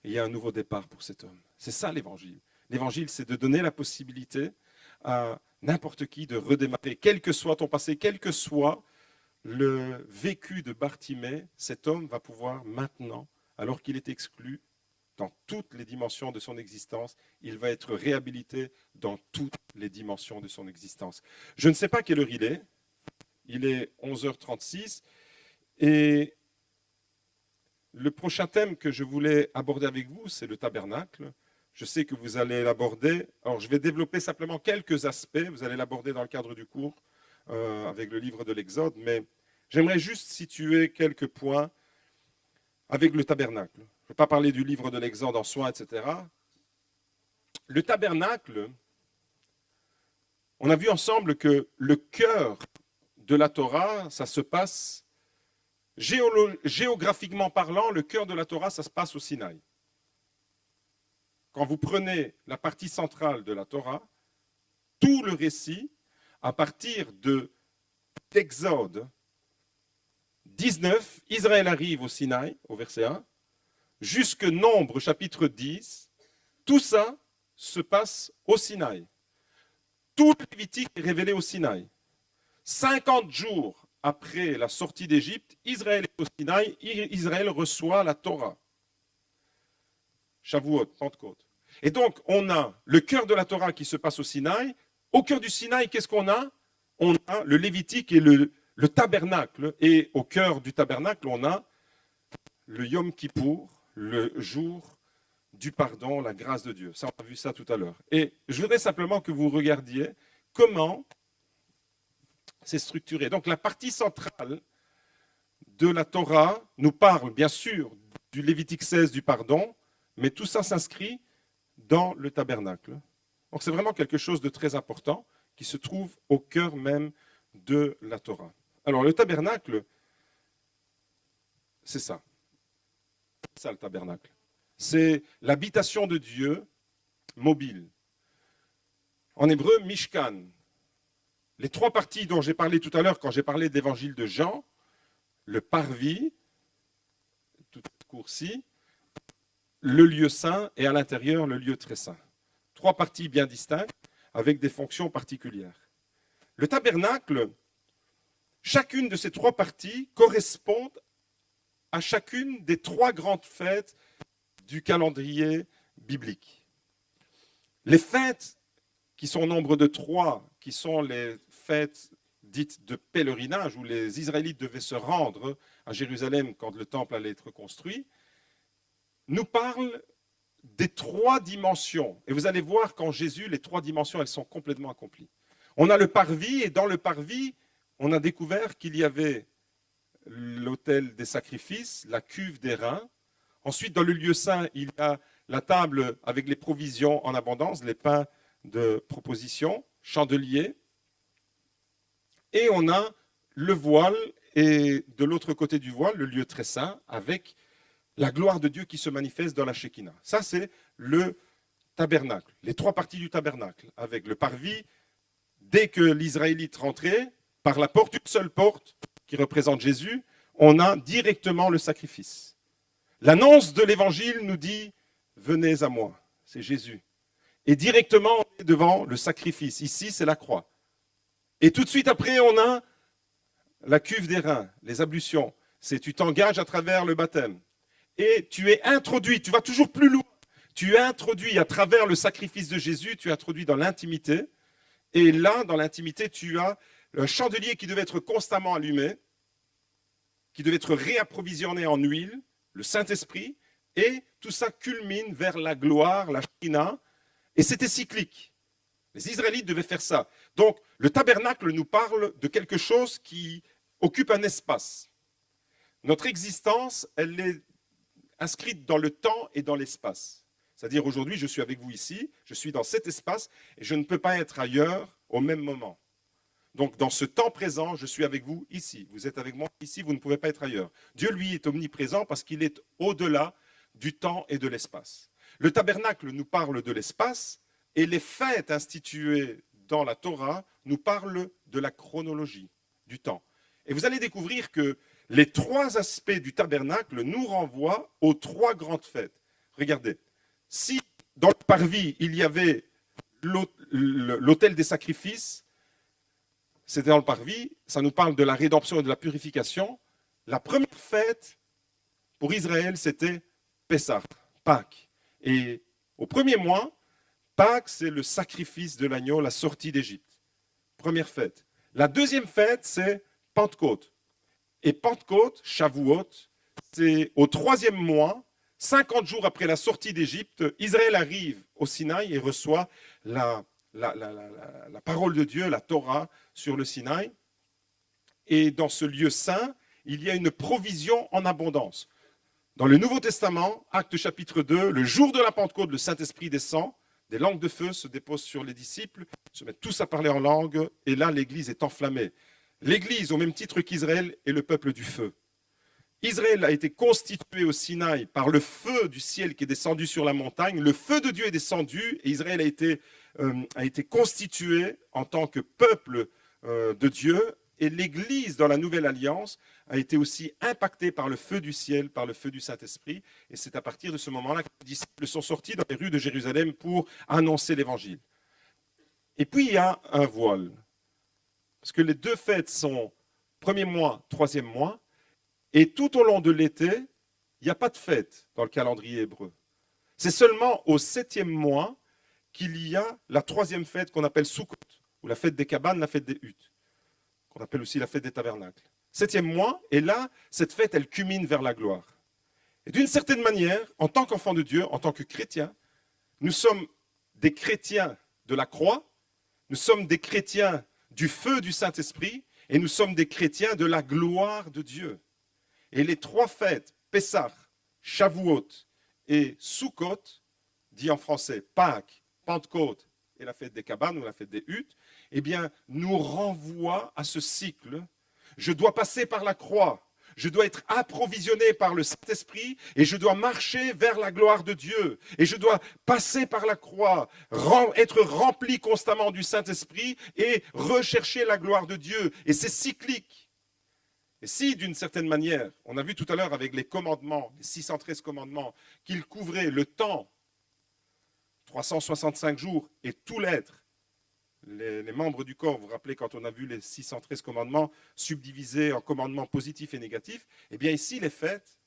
Et il y a un nouveau départ pour cet homme. C'est ça l'évangile. L'évangile, c'est de donner la possibilité à n'importe qui de redémarrer, quel que soit ton passé, quel que soit le vécu de Bartimée, cet homme va pouvoir maintenant, alors qu'il est exclu dans toutes les dimensions de son existence, il va être réhabilité dans toutes les dimensions de son existence. Je ne sais pas quelle heure il est 11h36, et le prochain thème que je voulais aborder avec vous, c'est le tabernacle. Je sais que vous allez l'aborder. Alors, je vais développer simplement quelques aspects. Vous allez l'aborder dans le cadre du cours avec le livre de l'Exode. Mais j'aimerais juste situer quelques points avec le tabernacle. Je ne vais pas parler du livre de l'Exode en soi, etc. Le tabernacle, on a vu ensemble que le cœur de la Torah, ça se passe, géographiquement parlant, le cœur de la Torah, ça se passe au Sinaï. Quand vous prenez la partie centrale de la Torah, tout le récit, à partir d'Exode 19, Israël arrive au Sinaï, au verset 1, jusque Nombre, chapitre 10, tout ça se passe au Sinaï. Tout le Lévitique est révélé au Sinaï. 50 jours après la sortie d'Égypte, Israël est au Sinaï, Israël reçoit la Torah. Shavuot, Pentecôte. Et donc, on a le cœur de la Torah qui se passe au Sinaï. Au cœur du Sinaï, qu'est-ce qu'on a? On a le Lévitique et le tabernacle. Et au cœur du tabernacle, on a le Yom Kippour, le jour du pardon, la grâce de Dieu. Ça, on a vu ça tout à l'heure. Et je voudrais simplement que vous regardiez comment c'est structuré. Donc, la partie centrale de la Torah nous parle, bien sûr, du Lévitique 16, du pardon, mais tout ça s'inscrit dans le tabernacle. Donc c'est vraiment quelque chose de très important qui se trouve au cœur même de la Torah. Alors le tabernacle, c'est ça. C'est ça le tabernacle. C'est l'habitation de Dieu mobile. En hébreu, Mishkan. Les trois parties dont j'ai parlé tout à l'heure quand j'ai parlé de l'évangile de Jean, le parvis, tout court-ci, le lieu saint et à l'intérieur le lieu très saint. Trois parties bien distinctes avec des fonctions particulières. Le tabernacle, chacune de ces trois parties correspond à chacune des trois grandes fêtes du calendrier biblique. Les fêtes qui sont au nombre de trois, qui sont les fêtes dites de pèlerinage où les Israélites devaient se rendre à Jérusalem quand le temple allait être construit, nous parle des trois dimensions. Et vous allez voir qu'en Jésus, les trois dimensions, elles sont complètement accomplies. On a le parvis, et dans le parvis, on a découvert qu'il y avait l'autel des sacrifices, la cuve des reins. Ensuite, dans le lieu saint, il y a la table avec les provisions en abondance, les pains de proposition, chandelier. Et on a le voile, et de l'autre côté du voile, le lieu très saint, avec la gloire de Dieu qui se manifeste dans la Shekinah. Ça, c'est le tabernacle, les trois parties du tabernacle, avec le parvis. Dès que l'Israélite rentrait, par la porte, une seule porte, qui représente Jésus, on a directement le sacrifice. L'annonce de l'Évangile nous dit « Venez à moi », c'est Jésus. Et directement, on est devant le sacrifice. Ici, c'est la croix. Et tout de suite après, on a la cuve des reins, les ablutions. C'est tu t'engages à travers le baptême. Et tu es introduit, tu vas toujours plus loin. Tu es introduit à travers le sacrifice de Jésus, tu es introduit dans l'intimité. Et là, dans l'intimité, tu as un chandelier qui devait être constamment allumé, qui devait être réapprovisionné en huile, le Saint-Esprit, et tout ça culmine vers la gloire, la Shekinah, et c'était cyclique. Les Israélites devaient faire ça. Donc, le tabernacle nous parle de quelque chose qui occupe un espace. Notre existence, elle est inscrite dans le temps et dans l'espace. C'est-à-dire aujourd'hui, je suis avec vous ici, je suis dans cet espace et je ne peux pas être ailleurs au même moment. Donc dans ce temps présent, je suis avec vous ici. Vous êtes avec moi ici, vous ne pouvez pas être ailleurs. Dieu, lui, est omniprésent parce qu'il est au-delà du temps et de l'espace. Le tabernacle nous parle de l'espace et les fêtes instituées dans la Torah nous parlent de la chronologie, du temps. Et vous allez découvrir que les trois aspects du tabernacle nous renvoient aux trois grandes fêtes. Regardez, si dans le parvis, il y avait l'autel des sacrifices, c'était dans le parvis, ça nous parle de la rédemption et de la purification. La première fête pour Israël, c'était Pessah, Pâques. Et au premier mois, Pâques, c'est le sacrifice de l'agneau, la sortie d'Égypte. Première fête. La deuxième fête, c'est Pentecôte. Et Pentecôte, Shavuot, c'est au troisième mois, 50 jours après la sortie d'Égypte, Israël arrive au Sinaï et reçoit la parole de Dieu, la Torah, sur le Sinaï. Et dans ce lieu saint, il y a une provision en abondance. Dans le Nouveau Testament, Actes chapitre 2, le jour de la Pentecôte, le Saint-Esprit descend, des langues de feu se déposent sur les disciples, se mettent tous à parler en langue, et là, l'Église est enflammée. L'Église, au même titre qu'Israël, est le peuple du feu. Israël a été constitué au Sinaï par le feu du ciel qui est descendu sur la montagne. Le feu de Dieu est descendu et Israël a été constitué en tant que peuple de Dieu. Et l'Église, dans la Nouvelle Alliance, a été aussi impactée par le feu du ciel, par le feu du Saint-Esprit. Et c'est à partir de ce moment-là que les disciples sont sortis dans les rues de Jérusalem pour annoncer l'Évangile. Et puis, il y a un voile. Parce que les deux fêtes sont premier mois, troisième mois. Et tout au long de l'été, il n'y a pas de fête dans le calendrier hébreu. C'est seulement au 7e mois qu'il y a la troisième fête qu'on appelle Sukkot, ou la fête des cabanes, la fête des huttes, qu'on appelle aussi la fête des tabernacles. 7e mois, et là, cette fête, elle culmine vers la gloire. Et d'une certaine manière, en tant qu'enfants de Dieu, en tant que chrétiens, nous sommes des chrétiens de la croix, nous sommes des chrétiens du feu du Saint-Esprit, et nous sommes des chrétiens de la gloire de Dieu. Et les trois fêtes, Pessah, Shavuot et Sukkot, dit en français Pâques, Pentecôte et la fête des cabanes ou la fête des huttes, eh bien, nous renvoient à ce cycle. Je dois passer par la croix, je dois être approvisionné par le Saint-Esprit et je dois marcher vers la gloire de Dieu. Et je dois passer par la croix, être rempli constamment du Saint-Esprit et rechercher la gloire de Dieu. Et c'est cyclique. Et si, d'une certaine manière, on a vu tout à l'heure avec les commandements, les 613 commandements, qu'ils couvraient le temps, 365 jours, et tout l'être, les membres du corps, vous vous rappelez quand on a vu les 613 commandements subdivisés en commandements positifs et négatifs, eh bien ici, les fêtes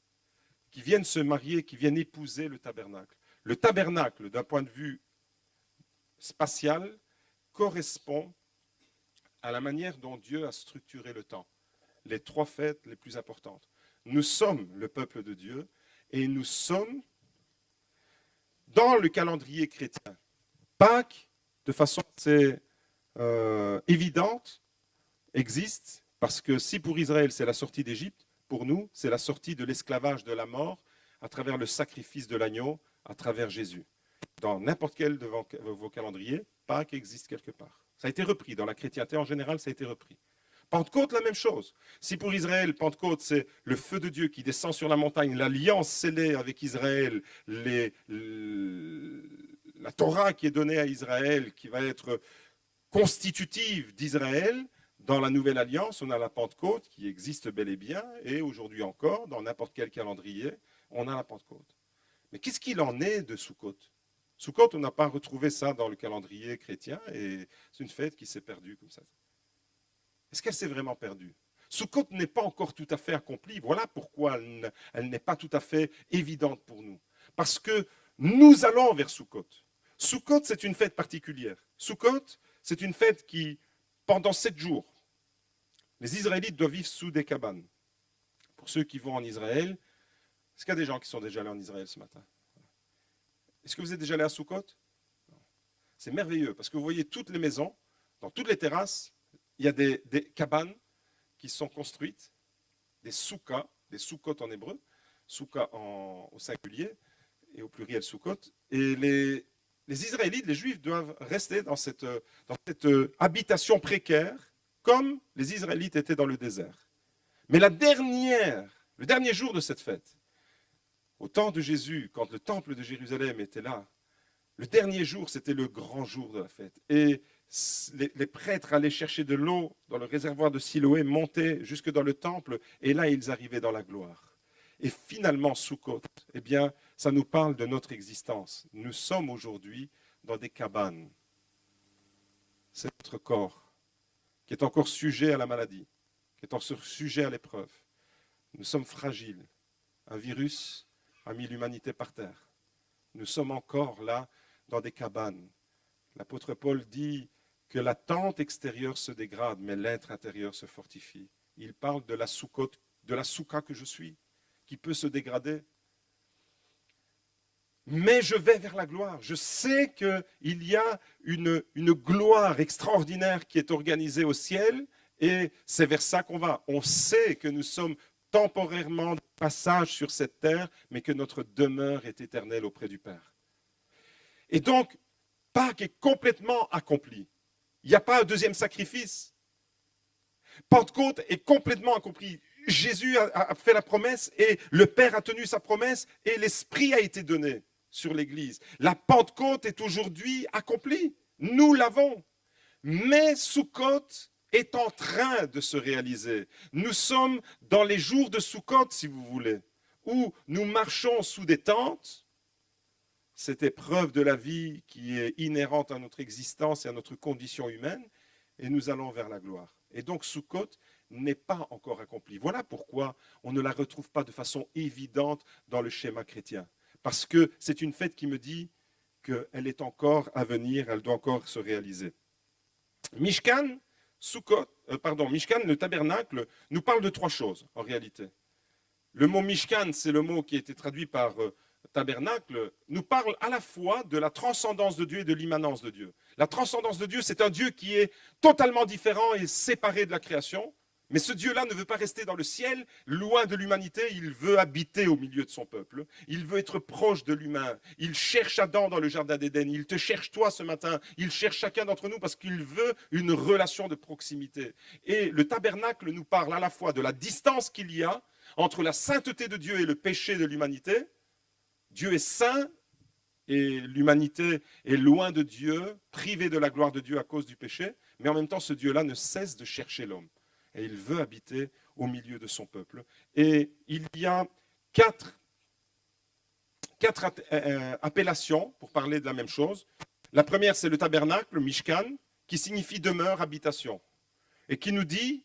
qui viennent se marier, qui viennent épouser le tabernacle. Le tabernacle, d'un point de vue spatial, correspond à la manière dont Dieu a structuré le temps. Les trois fêtes les plus importantes. Nous sommes le peuple de Dieu et nous sommes dans le calendrier chrétien. Pâques, de façon assez évidente, existe parce que si pour Israël c'est la sortie d'Égypte, pour nous c'est la sortie de l'esclavage, de la mort, à travers le sacrifice de l'agneau, à travers Jésus. Dans n'importe quel de vos calendriers, Pâques existe quelque part. Ça a été repris. Dans la chrétienté en général, ça a été repris. Pentecôte, la même chose. Si pour Israël, Pentecôte, c'est le feu de Dieu qui descend sur la montagne, l'alliance scellée avec Israël, la Torah qui est donnée à Israël, qui va être constitutive d'Israël, dans la nouvelle alliance, on a la Pentecôte qui existe bel et bien, et aujourd'hui encore, dans n'importe quel calendrier, on a la Pentecôte. Mais qu'est-ce qu'il en est de Sukkot ? Sukkot, on n'a pas retrouvé ça dans le calendrier chrétien, et c'est une fête qui s'est perdue comme ça. Est-ce qu'elle s'est vraiment perdue ? Sukkot n'est pas encore tout à fait accomplie. Voilà pourquoi elle n'est pas tout à fait évidente pour nous. Parce que nous allons vers Sukkot. Sukkot, c'est une fête particulière. Sukkot, c'est une fête qui, pendant 7 jours, les Israélites doivent vivre sous des cabanes. Pour ceux qui vont en Israël, est-ce qu'il y a des gens qui sont déjà allés en Israël ce matin ? Est-ce que vous êtes déjà allés à Sukkot ? C'est merveilleux, parce que vous voyez toutes les maisons, dans toutes les terrasses, il y a des cabanes qui sont construites, des soukas en hébreu, Souka au singulier et au pluriel Sukkot. Et les Israélites, les Juifs doivent rester dans cette habitation précaire comme les Israélites étaient dans le désert. Mais le dernier jour de cette fête, au temps de Jésus, quand le temple de Jérusalem était là, le dernier jour, c'était le grand jour de la fête. Et les prêtres allaient chercher de l'eau dans le réservoir de Siloé, montaient jusque dans le temple, et là, ils arrivaient dans la gloire. Et finalement, Sukkot, eh bien, ça nous parle de notre existence. Nous sommes aujourd'hui dans des cabanes. C'est notre corps qui est encore sujet à la maladie, qui est encore sujet à l'épreuve. Nous sommes fragiles. Un virus a mis l'humanité par terre. Nous sommes encore là dans des cabanes. L'apôtre Paul dit que la tente extérieure se dégrade, mais l'être intérieur se fortifie. Il parle de la Sukkot, de la souka que je suis, qui peut se dégrader. Mais je vais vers la gloire. Je sais qu'il y a une gloire extraordinaire qui est organisée au ciel et c'est vers ça qu'on va. On sait que nous sommes temporairement de passage sur cette terre, mais que notre demeure est éternelle auprès du Père. Et donc, Pâques est complètement accompli. Il n'y a pas un deuxième sacrifice. Pentecôte est complètement accompli. Jésus a fait la promesse et le Père a tenu sa promesse et l'Esprit a été donné sur l'Église. La Pentecôte est aujourd'hui accomplie. Nous l'avons. Mais Sukkot est en train de se réaliser. Nous sommes dans les jours de Sukkot, si vous voulez, où nous marchons sous des tentes, cette épreuve de la vie qui est inhérente à notre existence et à notre condition humaine, et nous allons vers la gloire. Et donc Sukkot n'est pas encore accomplie. Voilà pourquoi on ne la retrouve pas de façon évidente dans le schéma chrétien. Parce que c'est une fête qui me dit qu'elle est encore à venir, elle doit encore se réaliser. Mishkan, Mishkan, le tabernacle, nous parle de trois choses en réalité. Le mot Mishkan, c'est le mot qui a été traduit par tabernacle, nous parle à la fois de la transcendance de Dieu et de l'immanence de Dieu. La transcendance de Dieu, c'est un Dieu qui est totalement différent et séparé de la création. Mais ce Dieu-là ne veut pas rester dans le ciel, loin de l'humanité, il veut habiter au milieu de son peuple. Il veut être proche de l'humain. Il cherche Adam dans le jardin d'Éden. Il te cherche toi ce matin. Il cherche chacun d'entre nous parce qu'il veut une relation de proximité. Et le tabernacle nous parle à la fois de la distance qu'il y a entre la sainteté de Dieu et le péché de l'humanité. Dieu est saint et l'humanité est loin de Dieu, privée de la gloire de Dieu à cause du péché. Mais en même temps, ce Dieu-là ne cesse de chercher l'homme. Et il veut habiter au milieu de son peuple. Et il y a quatre appellations pour parler de la même chose. La première, c'est le tabernacle, Mishkan, qui signifie demeure, habitation. Et qui nous dit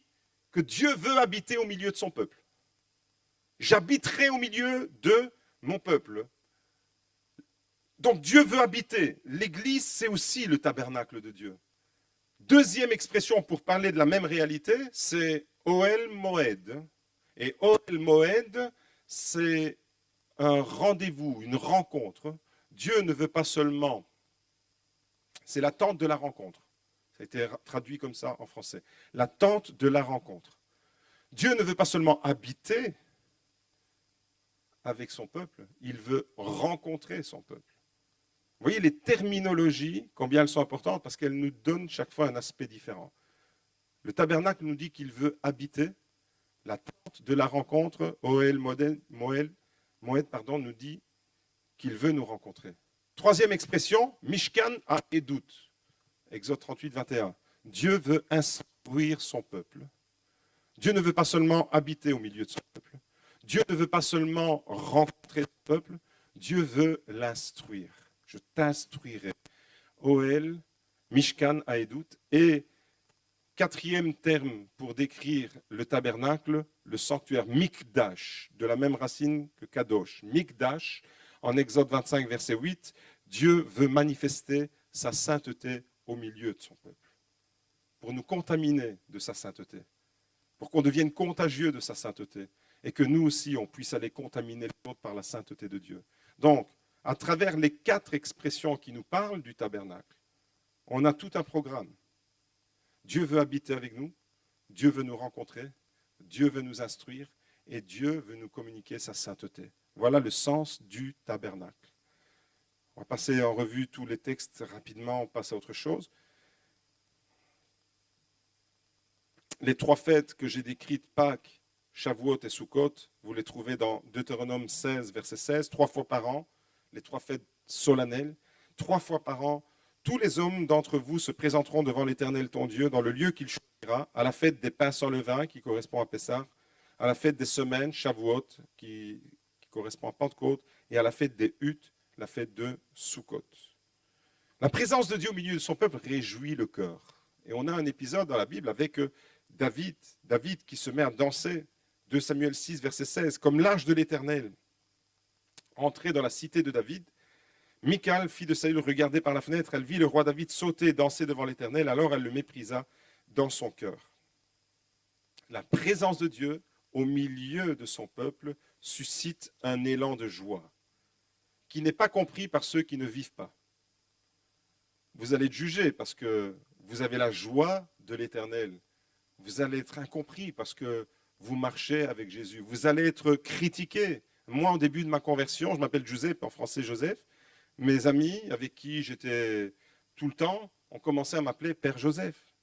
que Dieu veut habiter au milieu de son peuple. J'habiterai au milieu de mon peuple. Donc Dieu veut habiter. L'Église, c'est aussi le tabernacle de Dieu. Deuxième expression pour parler de la même réalité, c'est Ohel Moed. Et Ohel Moed, c'est un rendez-vous, une rencontre. Dieu ne veut pas seulement, c'est la tente de la rencontre. Ça a été traduit comme ça en français. La tente de la rencontre. Dieu ne veut pas seulement habiter avec son peuple, il veut rencontrer son peuple. Vous voyez les terminologies, combien elles sont importantes, parce qu'elles nous donnent chaque fois un aspect différent. Le tabernacle nous dit qu'il veut habiter. La tente de la rencontre, Ohel Moed, nous dit qu'il veut nous rencontrer. Troisième expression, Mishkan à Edut, Exode 38, 21. Dieu veut instruire son peuple. Dieu ne veut pas seulement habiter au milieu de son peuple. Dieu ne veut pas seulement rencontrer son peuple. Dieu veut l'instruire. Je t'instruirai. Ohel, Mishkan à Edut. Et quatrième terme pour décrire le tabernacle, le sanctuaire Mikdash, de la même racine que Kadosh. Mikdash, en Exode 25, verset 8, Dieu veut manifester sa sainteté au milieu de son peuple, pour nous contaminer de sa sainteté, pour qu'on devienne contagieux de sa sainteté, et que nous aussi, on puisse aller contaminer les autres par la sainteté de Dieu. Donc, à travers les quatre expressions qui nous parlent du tabernacle, on a tout un programme. Dieu veut habiter avec nous, Dieu veut nous rencontrer, Dieu veut nous instruire, et Dieu veut nous communiquer sa sainteté. Voilà le sens du tabernacle. On va passer en revue tous les textes rapidement, on passe à autre chose. Les 3 fêtes que j'ai décrites, Pâques, Shavuot et Sukkot, vous les trouvez dans Deutéronome 16, verset 16, 3 fois par an, les 3 fêtes solennelles. 3 fois par an, tous les hommes d'entre vous se présenteront devant l'Éternel ton Dieu dans le lieu qu'il choisira, à la fête des pains sans levain, qui correspond à Pessah, à la fête des semaines, Shavuot, qui correspond à Pentecôte, et à la fête des huttes, la fête de Sukkot. La présence de Dieu au milieu de son peuple réjouit le cœur. Et on a un épisode dans la Bible avec David qui se met à danser, 2 Samuel 6, verset 16, comme l'ange de l'Éternel, entré dans la cité de David. Michal, fille de Saül, regardait par la fenêtre, elle vit le roi David sauter et danser devant l'Éternel, alors elle le méprisa dans son cœur. La présence de Dieu au milieu de son peuple suscite un élan de joie qui n'est pas compris par ceux qui ne vivent pas. Vous allez être jugés parce que vous avez la joie de l'Éternel. Vous allez être incompris parce que vous marchez avec Jésus. Vous allez être critiqués. Moi, au début de ma conversion, je m'appelle Giuseppe, en français Joseph. Mes amis avec qui j'étais tout le temps ont commencé à m'appeler Père Joseph,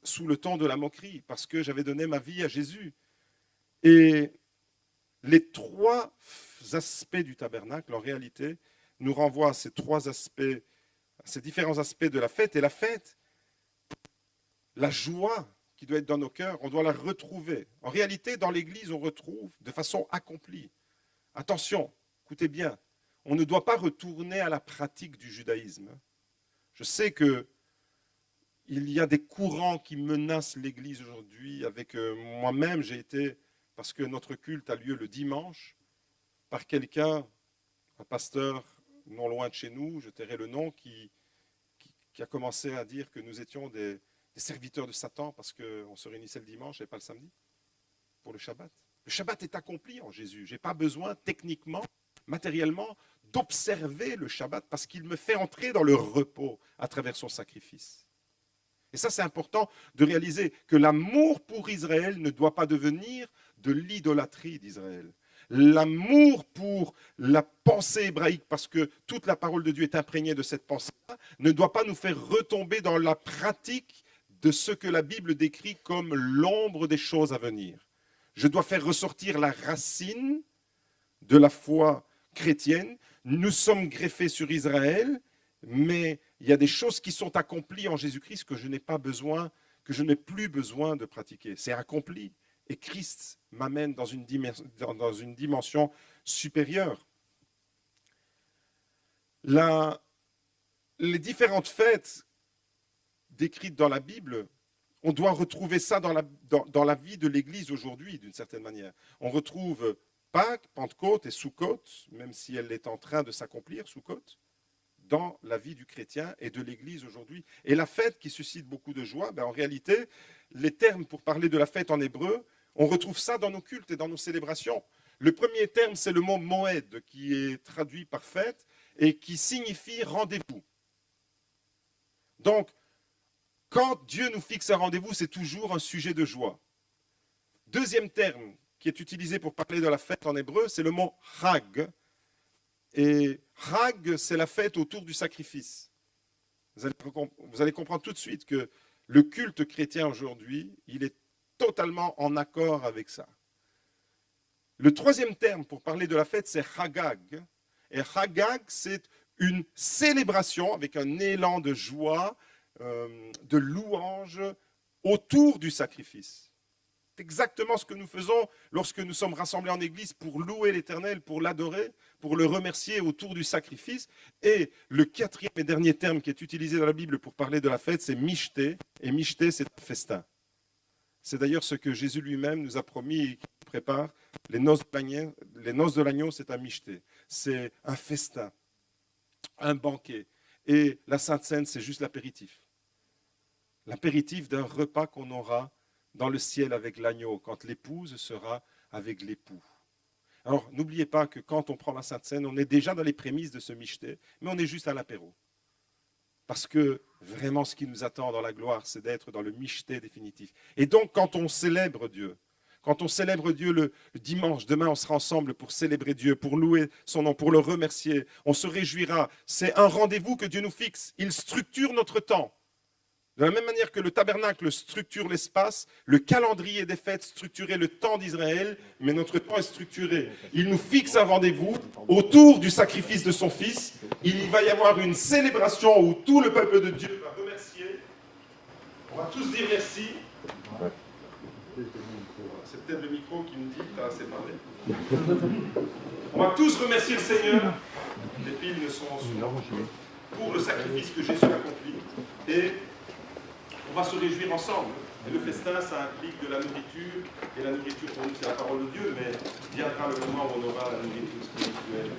sous le ton de la moquerie, parce que j'avais donné ma vie à Jésus. Et les 3 aspects du tabernacle, en réalité, nous renvoient à ces 3 aspects, à ces différents aspects de la fête. Et la fête, la joie qui doit être dans nos cœurs, on doit la retrouver. En réalité, dans l'Église, on retrouve de façon accomplie. Attention, écoutez bien, on ne doit pas retourner à la pratique du judaïsme. Je sais qu'il y a des courants qui menacent l'Église aujourd'hui. Avec moi-même, j'ai été, parce que notre culte a lieu le dimanche, par quelqu'un, un pasteur non loin de chez nous, je tairai le nom, qui a commencé à dire que nous étions des serviteurs de Satan parce qu'on se réunissait le dimanche et pas le samedi pour le Shabbat. Le Shabbat est accompli en Jésus. Je n'ai pas besoin techniquement, matériellement, d'observer le Shabbat parce qu'il me fait entrer dans le repos à travers son sacrifice. Et ça, c'est important de réaliser que l'amour pour Israël ne doit pas devenir de l'idolâtrie d'Israël. L'amour pour la pensée hébraïque, parce que toute la parole de Dieu est imprégnée de cette pensée-là, ne doit pas nous faire retomber dans la pratique de ce que la Bible décrit comme l'ombre des choses à venir. Je dois faire ressortir la racine de la foi chrétienne. Nous sommes greffés sur Israël, mais il y a des choses qui sont accomplies en Jésus-Christ que je n'ai pas besoin, que je n'ai plus besoin de pratiquer. C'est accompli. Et Christ m'amène dans une dimension supérieure. Les différentes fêtes décrites dans la Bible, on doit retrouver ça dans la vie de l'Église aujourd'hui, d'une certaine manière. On retrouve Pâques, Pentecôte et Sukkot, même si elle est en train de s'accomplir, Sukkot, dans la vie du chrétien et de l'Église aujourd'hui. Et la fête qui suscite beaucoup de joie, en réalité, les termes pour parler de la fête en hébreu, on retrouve ça dans nos cultes et dans nos célébrations. Le premier terme, c'est le mot moed, qui est traduit par fête et qui signifie rendez-vous. Donc, quand Dieu nous fixe un rendez-vous, c'est toujours un sujet de joie. Deuxième terme qui est utilisé pour parler de la fête en hébreu, c'est le mot Chag. Et Chag, c'est la fête autour du sacrifice. Vous allez comprendre tout de suite que le culte chrétien aujourd'hui, il est totalement en accord avec ça. Le troisième terme pour parler de la fête, c'est Chagag. Et Chagag, c'est une célébration avec un élan de joie, de louange autour du sacrifice. C'est exactement ce que nous faisons lorsque nous sommes rassemblés en église pour louer l'Éternel, pour l'adorer, pour le remercier autour du sacrifice. Et le 4e et dernier terme qui est utilisé dans la Bible pour parler de la fête, c'est Mishté. Et Mishté, c'est un festin. C'est d'ailleurs ce que Jésus lui-même nous a promis et qui prépare. Les noces de l'agneau, c'est un Mishté. C'est un festin, un banquet. Et la Sainte Seine, c'est juste l'apéritif. L'apéritif d'un repas qu'on aura dans le ciel avec l'agneau, quand l'épouse sera avec l'époux. Alors, n'oubliez pas que quand on prend la Sainte Seine, on est déjà dans les prémices de ce michté, mais on est juste à l'apéro. Parce que vraiment, ce qui nous attend dans la gloire, c'est d'être dans le michté définitif. Et donc, quand on célèbre Dieu, Quand on célèbre Dieu le dimanche, demain on sera ensemble pour célébrer Dieu, pour louer son nom, pour le remercier. On se réjouira. C'est un rendez-vous que Dieu nous fixe. Il structure notre temps. De la même manière que le tabernacle structure l'espace, le calendrier des fêtes structurait le temps d'Israël, mais notre temps est structuré. Il nous fixe un rendez-vous autour du sacrifice de son Fils. Il va y avoir une célébration où tout le peuple de Dieu va remercier. On va tous dire merci. C'est peut-être le micro qui me dit que tu as assez parlé. On va tous remercier le Seigneur. Les piles ne sont pour le sacrifice que Jésus a accompli. Et on va se réjouir ensemble. Et le festin, ça implique de la nourriture. Et la nourriture, pour nous, c'est la parole de Dieu. Mais viendra le moment où on aura la nourriture spirituelle.